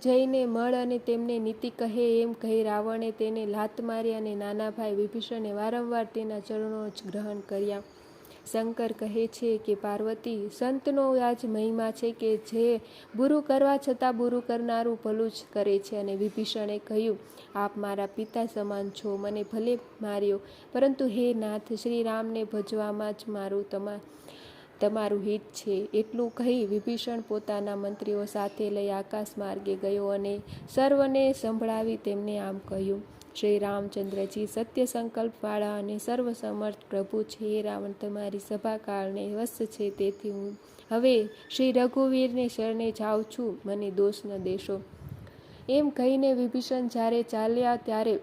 જઈને મળ અને તેમને નીતિ કહે. એમ કહી રાવણે તેને લાત મારી અને નાના ભાઈ વિભીષણે વારંવાર તેના ચરણો જ ગ્રહણ કર્યા. શંકર કહે છે કે પાર્વતી, સંતનો આ જ મહિમા છે કે જે બુરું કરવા છતાં બુરું કરનારું ભલું જ કરે છે. અને વિભીષણે કહ્યું, આપ મારા પિતા સમાન છો, મને ભલે માર્યો, પરંતુ હે નાથ, શ્રી રામને ભજવામાં જ તમારું હિત છે. એટલું કહી વિભીષણ પોતાના મંત્રીઓ સાથે લઈ આકાશ માર્ગે ગયો અને સર્વને સંભળાવી તેમને આમ કહ્યું, શ્રી રામચંદ્રજી સત્ય સંકલ્પવાળા અને સર્વસમર્થ પ્રભુ છે. હે રાવણ, તમારી સભા કાળને વશ છે, તેથી હું હવે શ્રી રઘુવીરને શરણે જાઉં છું, મને દોષ ન દેશો. એમ કહીને વિભીષણ જ્યારે ચાલ્યા ત્યારે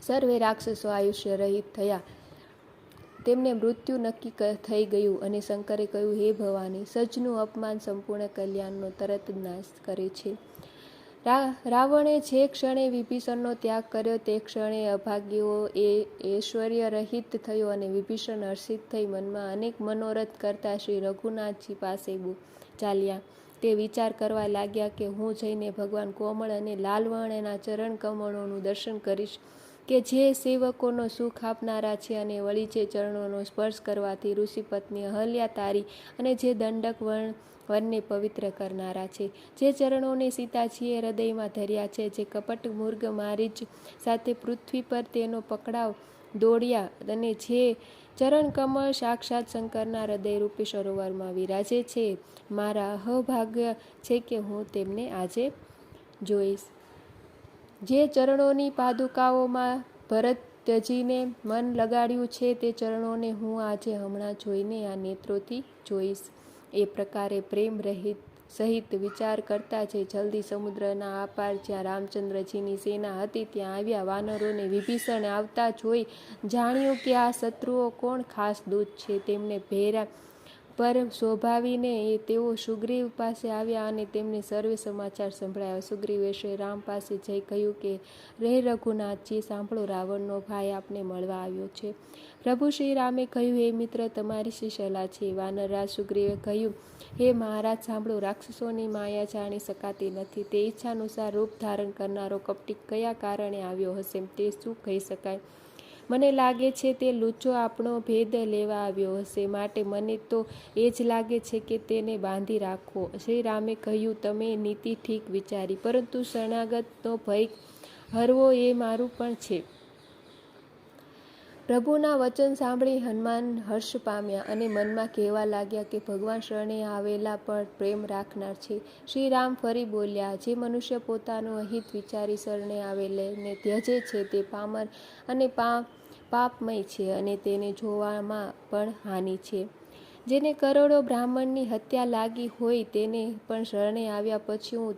સર્વે રાક્ષસો આયુષ્ય રહિત થયા. તેમને મૃત્યુ નક્કી થઈ ગયું. અને શંકરે કહ્યું, હે ભવાની, સજનું અપમાન સંપૂર્ણ કલ્યાણનો તરત જ નાશ કરે છે. રાવણે જે ક્ષણે વિભીષણનો ત્યાગ કર્યો તે ક્ષણે અભાગ્યો ઐશ્વર્ય રહિત થયો, અને વિભીષણ હર્ષિત થઈ મનમાં અનેક મનોરથ કરતા શ્રી રઘુનાથજી પાસે ચાલ્યા. તે વિચાર કરવા લાગ્યા કે હું જઈને ભગવાન કોમળ અને લાલવર્ણના ચરણ કમળોનું દર્શન કરીશ, કે જે સેવકોનો સુખ આપનારા છે, અને વળી જે ચરણોનો સ્પર્શ કરવાથી ઋષિપત્ની અહલ્યા તારી, અને જે દંડક વનને પવિત્ર કરનારા છે, જે ચરણોને સીતાજીએ હૃદયમાં ધર્યા છે, જે કપટ મૂર્ગ મારીચ સાથે પૃથ્વી પર તેનો પકડાવ દોડ્યા, અને જે ચરણ કમળ સાક્ષાત શંકરના હૃદયરૂપી સરોવરમાં વિરાજે છે. મારા અહોભાગ્ય છે કે હું તેમને આજે જોઈશ. જે ચરણોની પાદુકાઓમાં ભરત ત્યજીને મન લગાડ્યું છે, તે ચરણોને હું આજે હમણાં જોઈને આ નેત્રોથી જોઈશ. એ પ્રકારે પ્રેમ સહિત વિચાર કરતા જે જલ્દી સમુદ્રના આ પાર જ્યાં રામચંદ્રજીની સેના હતી ત્યાં આવ્યા. વાનરોને વિભીષણ આવતા જોઈ જાણ્યું કે આ શત્રુઓ કોણ ખાસ દૂત છે. તેમને ભેરા પર શોભાવીને તેઓ સુગ્રીવ પાસે આવ્યા અને તેમને સર્વે સમાચાર સંભળાવ્યા. સુગ્રીવે શ્રી રામ પાસે જઈ કહ્યું કે, રે રઘુનાથજી, સાંભળો, રાવણનો ભાઈ આપને મળવા આવ્યો છે. પ્રભુ શ્રી રામે કહ્યું, હે મિત્ર, તમારી શી સલાહ છે? વાનરરાજ સુગ્રીવે કહ્યું, હે મહારાજ, સાંભળો, રાક્ષસોની માયા જાણી શકાતી નથી. તે ઈચ્છાનુસાર રૂપ ધારણ કરનારો કપટી કયા કારણે આવ્યો હશે તે શું કહી શકાય? મને લાગે છે તે લુચ્ચો આપણો ભેદ લેવા આવ્યો હશે, માટે મને તો એ જ લાગે છે કે તેને બાંધી રાખો. શ્રી રામે કહ્યું, તમે નીતિ ઠીક વિચારી, પરંતુ શરણાગતનો ભય હરવો એ મારું પણ છે. પ્રભુના વચન સાંભળી હનુમાન હર્ષ પામ્યા અને મનમાં કહેવા લાગ્યા કે ભગવાન શરણે આવેલા પણ પ્રેમ રાખનાર છે. શ્રી રામ ફરી બોલ્યા, જે મનુષ્ય પોતાનું અહિત વિચારી શરણે આવેલને ત્યજે છે તે પામર અને પાપમય છે, અને તેને જોવામાં પણ હાનિ છે. જેને કરોડો બ્રાહ્મણની હત્યા લાગી હોય તેને પણ શરણે આવ્યા પછી હું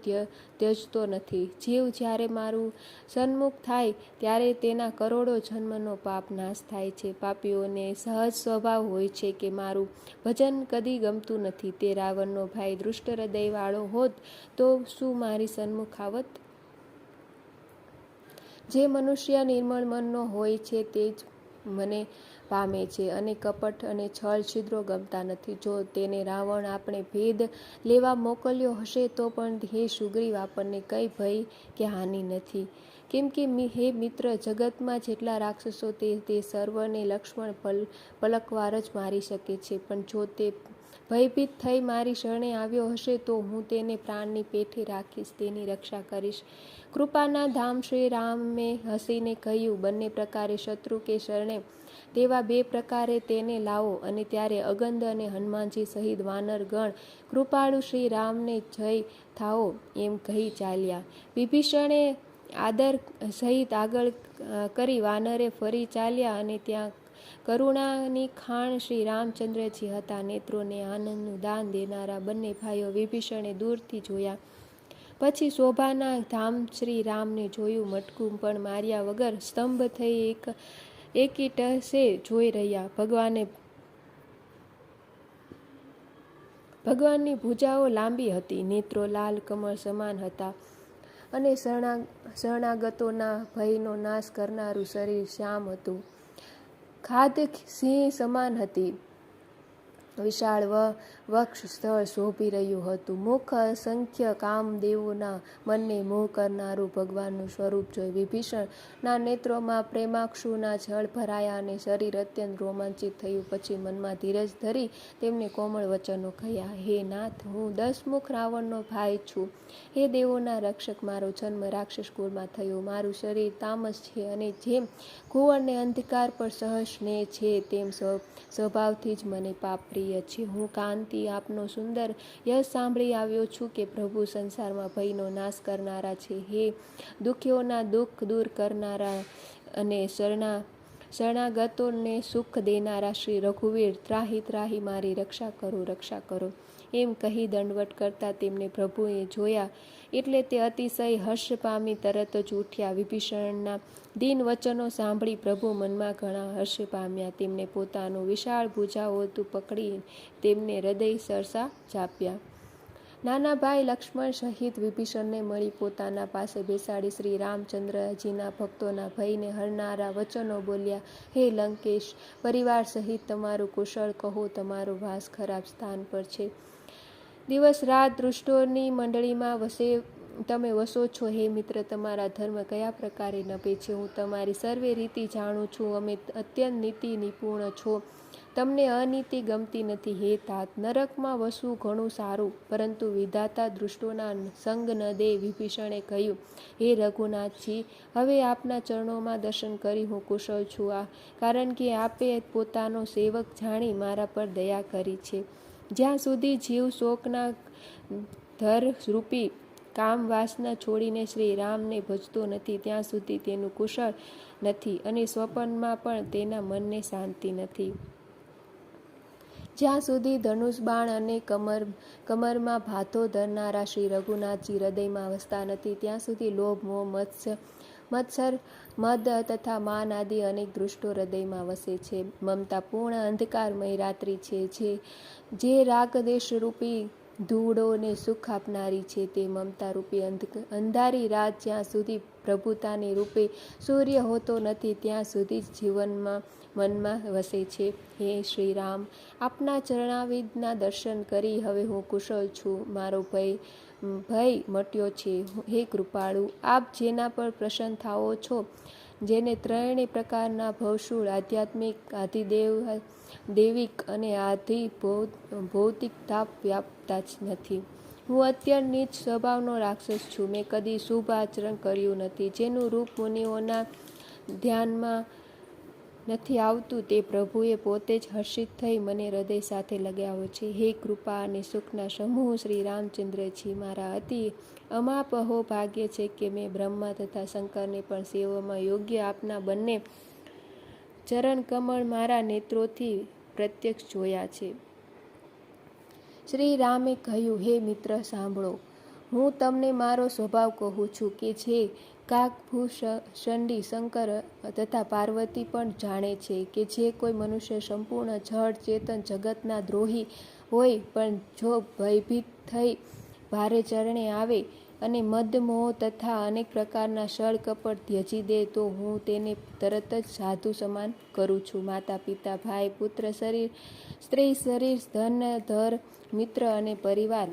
ત્યજતો નથી. જીવ જ્યારે મારું સન્મુખ થાય ત્યારે તેના કરોડો જન્મનો પાપ નાશ થાય છે. પાપીઓને સહજ સ્વભાવ હોય છે કે મારું ભજન કદી ગમતું નથી. તે રાવણનો ભાઈ દુષ્ટ હૃદયવાળો હોત તો શું મારી સન્મુખ આવત? જે મનુષ્ય નિર્મળ મનનો હોય છે તે જ મને પામે છે અને કપટ અને છળ છિદ્રો ગમતા નથી. જો તેને રાવણ આપણે ભેદ લેવા મોકલ્યો હશે તો પણ હે સુગ્રીવ આપણને કઈ ભય કે હાનિ નથી. કેમ કે હે મિત્ર, જગતમાં જેટલા રાક્ષસો તે સર્વને લક્ષ્મણ પલકવાર જ મારી શકે છે. પણ જો તે ભયભીત થઈ મારી શરણે આવ્યો હશે તો હું તેને પ્રાણની પેઠે રાખીશ, તેની રક્ષા કરીશ. કૃપાના ધામ શ્રી રામે હસીને કહ્યું, બંને પ્રકારે શત્રુ કે શરણે તેવા બે પ્રકારે તેને લાવો. અને ત્યારે અગંદ અને હનુમાનજી સહિત વાનર ગણ કૃપાળુ શ્રી રામને જય થાઓ એમ કહી ચાલ્યા. વિભીષણે આદર સહિત આગળ કરી વાનરે ફરી ચાલ્યા અને ત્યાં કરુણાની ખાણ શ્રી રામચંદ્રજી હતા. નેત્રોને આનંદનું દાન દેનારા બંને ભાઈઓ વિભીષણે દૂરથી જોયા. પછી શોભાના ધામ શ્રી રામને જોયું. મટકું પણ માર્યા વગર સ્તંભ થઈ એકીટસે જોઈ રહ્યા. ભગવાનની ભુજાઓ લાંબી હતી, નેત્રો લાલ કમળ સમાન હતા અને શરણાગતોના ભયનો નાશ કરનારું શરીર શ્યામ હતું. ખાદ સિંહ સમાન હતી. વિશાળ વક્ષ સ્થળ શોભી રહ્યું હતું. મુખ અસંખ્ય કામદેવોના મનને મોહ કરનારું ભગવાનનું સ્વરૂપ જોઈ વિભીષણના નેત્રોમાં પ્રેમાક્ષુના જળ ભરાયા અને શરીર અત્યંત રોમાંચિત થયું. પછી મનમાં ધીરજ ધરી તેમને કોમળ વચનો કહ્યા. હે નાથ, હું દસમુખ રાવણનો ભાઈ છું. હે દેવોના રક્ષક, મારો જન્મ રાક્ષસ કુળમાં થયો. મારું શરીર તામસ છે અને જેમ ઘુવડને અંધકાર પર સહજ સ્નેહ છે તેમ સ્વભાવથી જ મને પાપ પ્રિય છે. હું કાંતિ આપનો સુંદર યશ સાંભળી આવ્યો છું કે પ્રભુ સંસારમાં ભયનો નાશ કરનારા છે. હે દુઃખીઓના દુઃખ દૂર કરનારા અને શરણાગતોને સુખ દેનારા શ્રી રઘુવીર, ત્રાહી ત્રાહી મારી રક્ષા કરો, રક્ષા કરો એમ કહી દંડવટ કરતા તેમને પ્રભુએ જોયા એટલે તે અતિશય હર્ષ પામી તરત જ ઉઠ્યા. વિભીષણના દીન વચનો સાંભળી પ્રભુ મનમાં ઘણા હર્ષ પામ્યા. તેમને પોતાનું વિશાળ ભુજાઓતું પકડી તેમને હૃદય સરસા ચાપ્યા. નાના ભાઈ લક્ષ્મણ સહિત વિભીષણને મળી પોતાના પાસે બેસાડી શ્રી રામચંદ્રજીના ભક્તોના ભયને હરનારા વચનો બોલ્યા. હે લંકેશ, પરિવાર સહિત તમારું કુશળ કહો. તમારો વાસ ખરાબ સ્થાન પર છે. દિવસ રાત દુષ્ટોની મંડળીમાં તમે વસો છો. હે મિત્ર, તમારા ધર્મ કયા પ્રકારે નભે છે હું તમારી સર્વે રીતિ જાણું છું. અમે અત્યંત નીતિ નિપુણ છો. તમને અનીતિ ગમતી નથી. હે तात, નરકમાં વસવું ઘણું સારું, પરંતુ વિધાતા દુષ્ટોના સંગ ન દે. વિભીષણે કહ્યું, હે રઘુનાથજી, હવે આપના ચરણોમાં દર્શન કરી હું કુશળ છું. કારણ કે આપે પોતાનો સેવક જાણી મારા પર દયા કરી છે. જ્યાં સુધી જીવ શોકના ધર રૂપી કામ વાસના છોડીને શ્રી રામને ભજતો નથી ત્યાં સુધી તેનું કુશળ નથી અને સ્વપ્નમાં પણ તેના મનને શાંતિ નથી. જ્યાં સુધી ધનુષ બાણ અને કમરમાં ભાથો ધરનારા શ્રી રઘુનાથજી હૃદયમાં વસતા નથી ત્યાં સુધી લોભ, મોહ, મત્સર, મદ તથા માન આદિ અનેક દૃષ્ટો હૃદયમાં વસે છે. મમતા પૂર્ણ અંધકારમય રાત્રિ છે જે રાગદેશ રૂપી ધૂળોને સુખ આપનારી છે. તે મમતા રૂપી અંધારી રાત જ્યાં સુધી પ્રભુતાને રૂપે સૂર્ય હોતો નથી ત્યાં સુધી જ જીવનમાં મનમાં વસે છે. હે શ્રી રામ, આપના ચરણારવિંદના દર્શન કરી હવે હું કુશળ છું. મારો ભય મટ્યો છે. હે કૃપાળુ, આપ જેના પર પ્રસન્ન થાઓ છો, જેને ત્રણેય પ્રકારના ભવસૂળ આધ્યાત્મિક, આધિદૈવિક અને ભૌતિક તાપ વ્યાપતા જ નથી. હું અત્યંત નીચ સ્વભાવનો રાક્ષસ છું. મેં કદી શુભ આચરણ કર્યું નથી. જેનું રૂપ મુનિઓના ધ્યાનમાં નથી આવતું તે પ્રભુએ પોતે જ હર્ષિત થઈ મને હૃદય સાથે લગાવ્યો છે. હે કૃપા અને સુખના સમૂહ શ્રી રામચંદ્રજી, મારા અતિ અમાપ અહો ભાગ્ય છે કે મેં બ્રહ્મા તથા શંકરને પણ સેવામાં યોગ્ય આપના બંને ચરણ કમળ મારા નેત્રોથી પ્રત્યક્ષ જોયા છે. શ્રી રામે કહ્યું, હે મિત્ર સાંભળો, હું તમને મારો સ્વભાવ કહું છું કે જે કાકભૂષંડી શંકર તથા પાર્વતી પણ જાણે છે કે જે કોઈ મનુષ્ય સંપૂર્ણ જળ ચેતન જગતના દ્રોહી હોય પણ જો ભયભીત થઈ ભારે ચરણે આવે અને મદમોહ તથા અનેક પ્રકારના છળ કપટ ત્યજી દે તો હું તેને તરત જ સાધુ સમાન કરું છું. માતા પિતા ભાઈ પુત્ર શરીર સ્ત્રી શરીર ધન ધર મિત્ર અને પરિવાર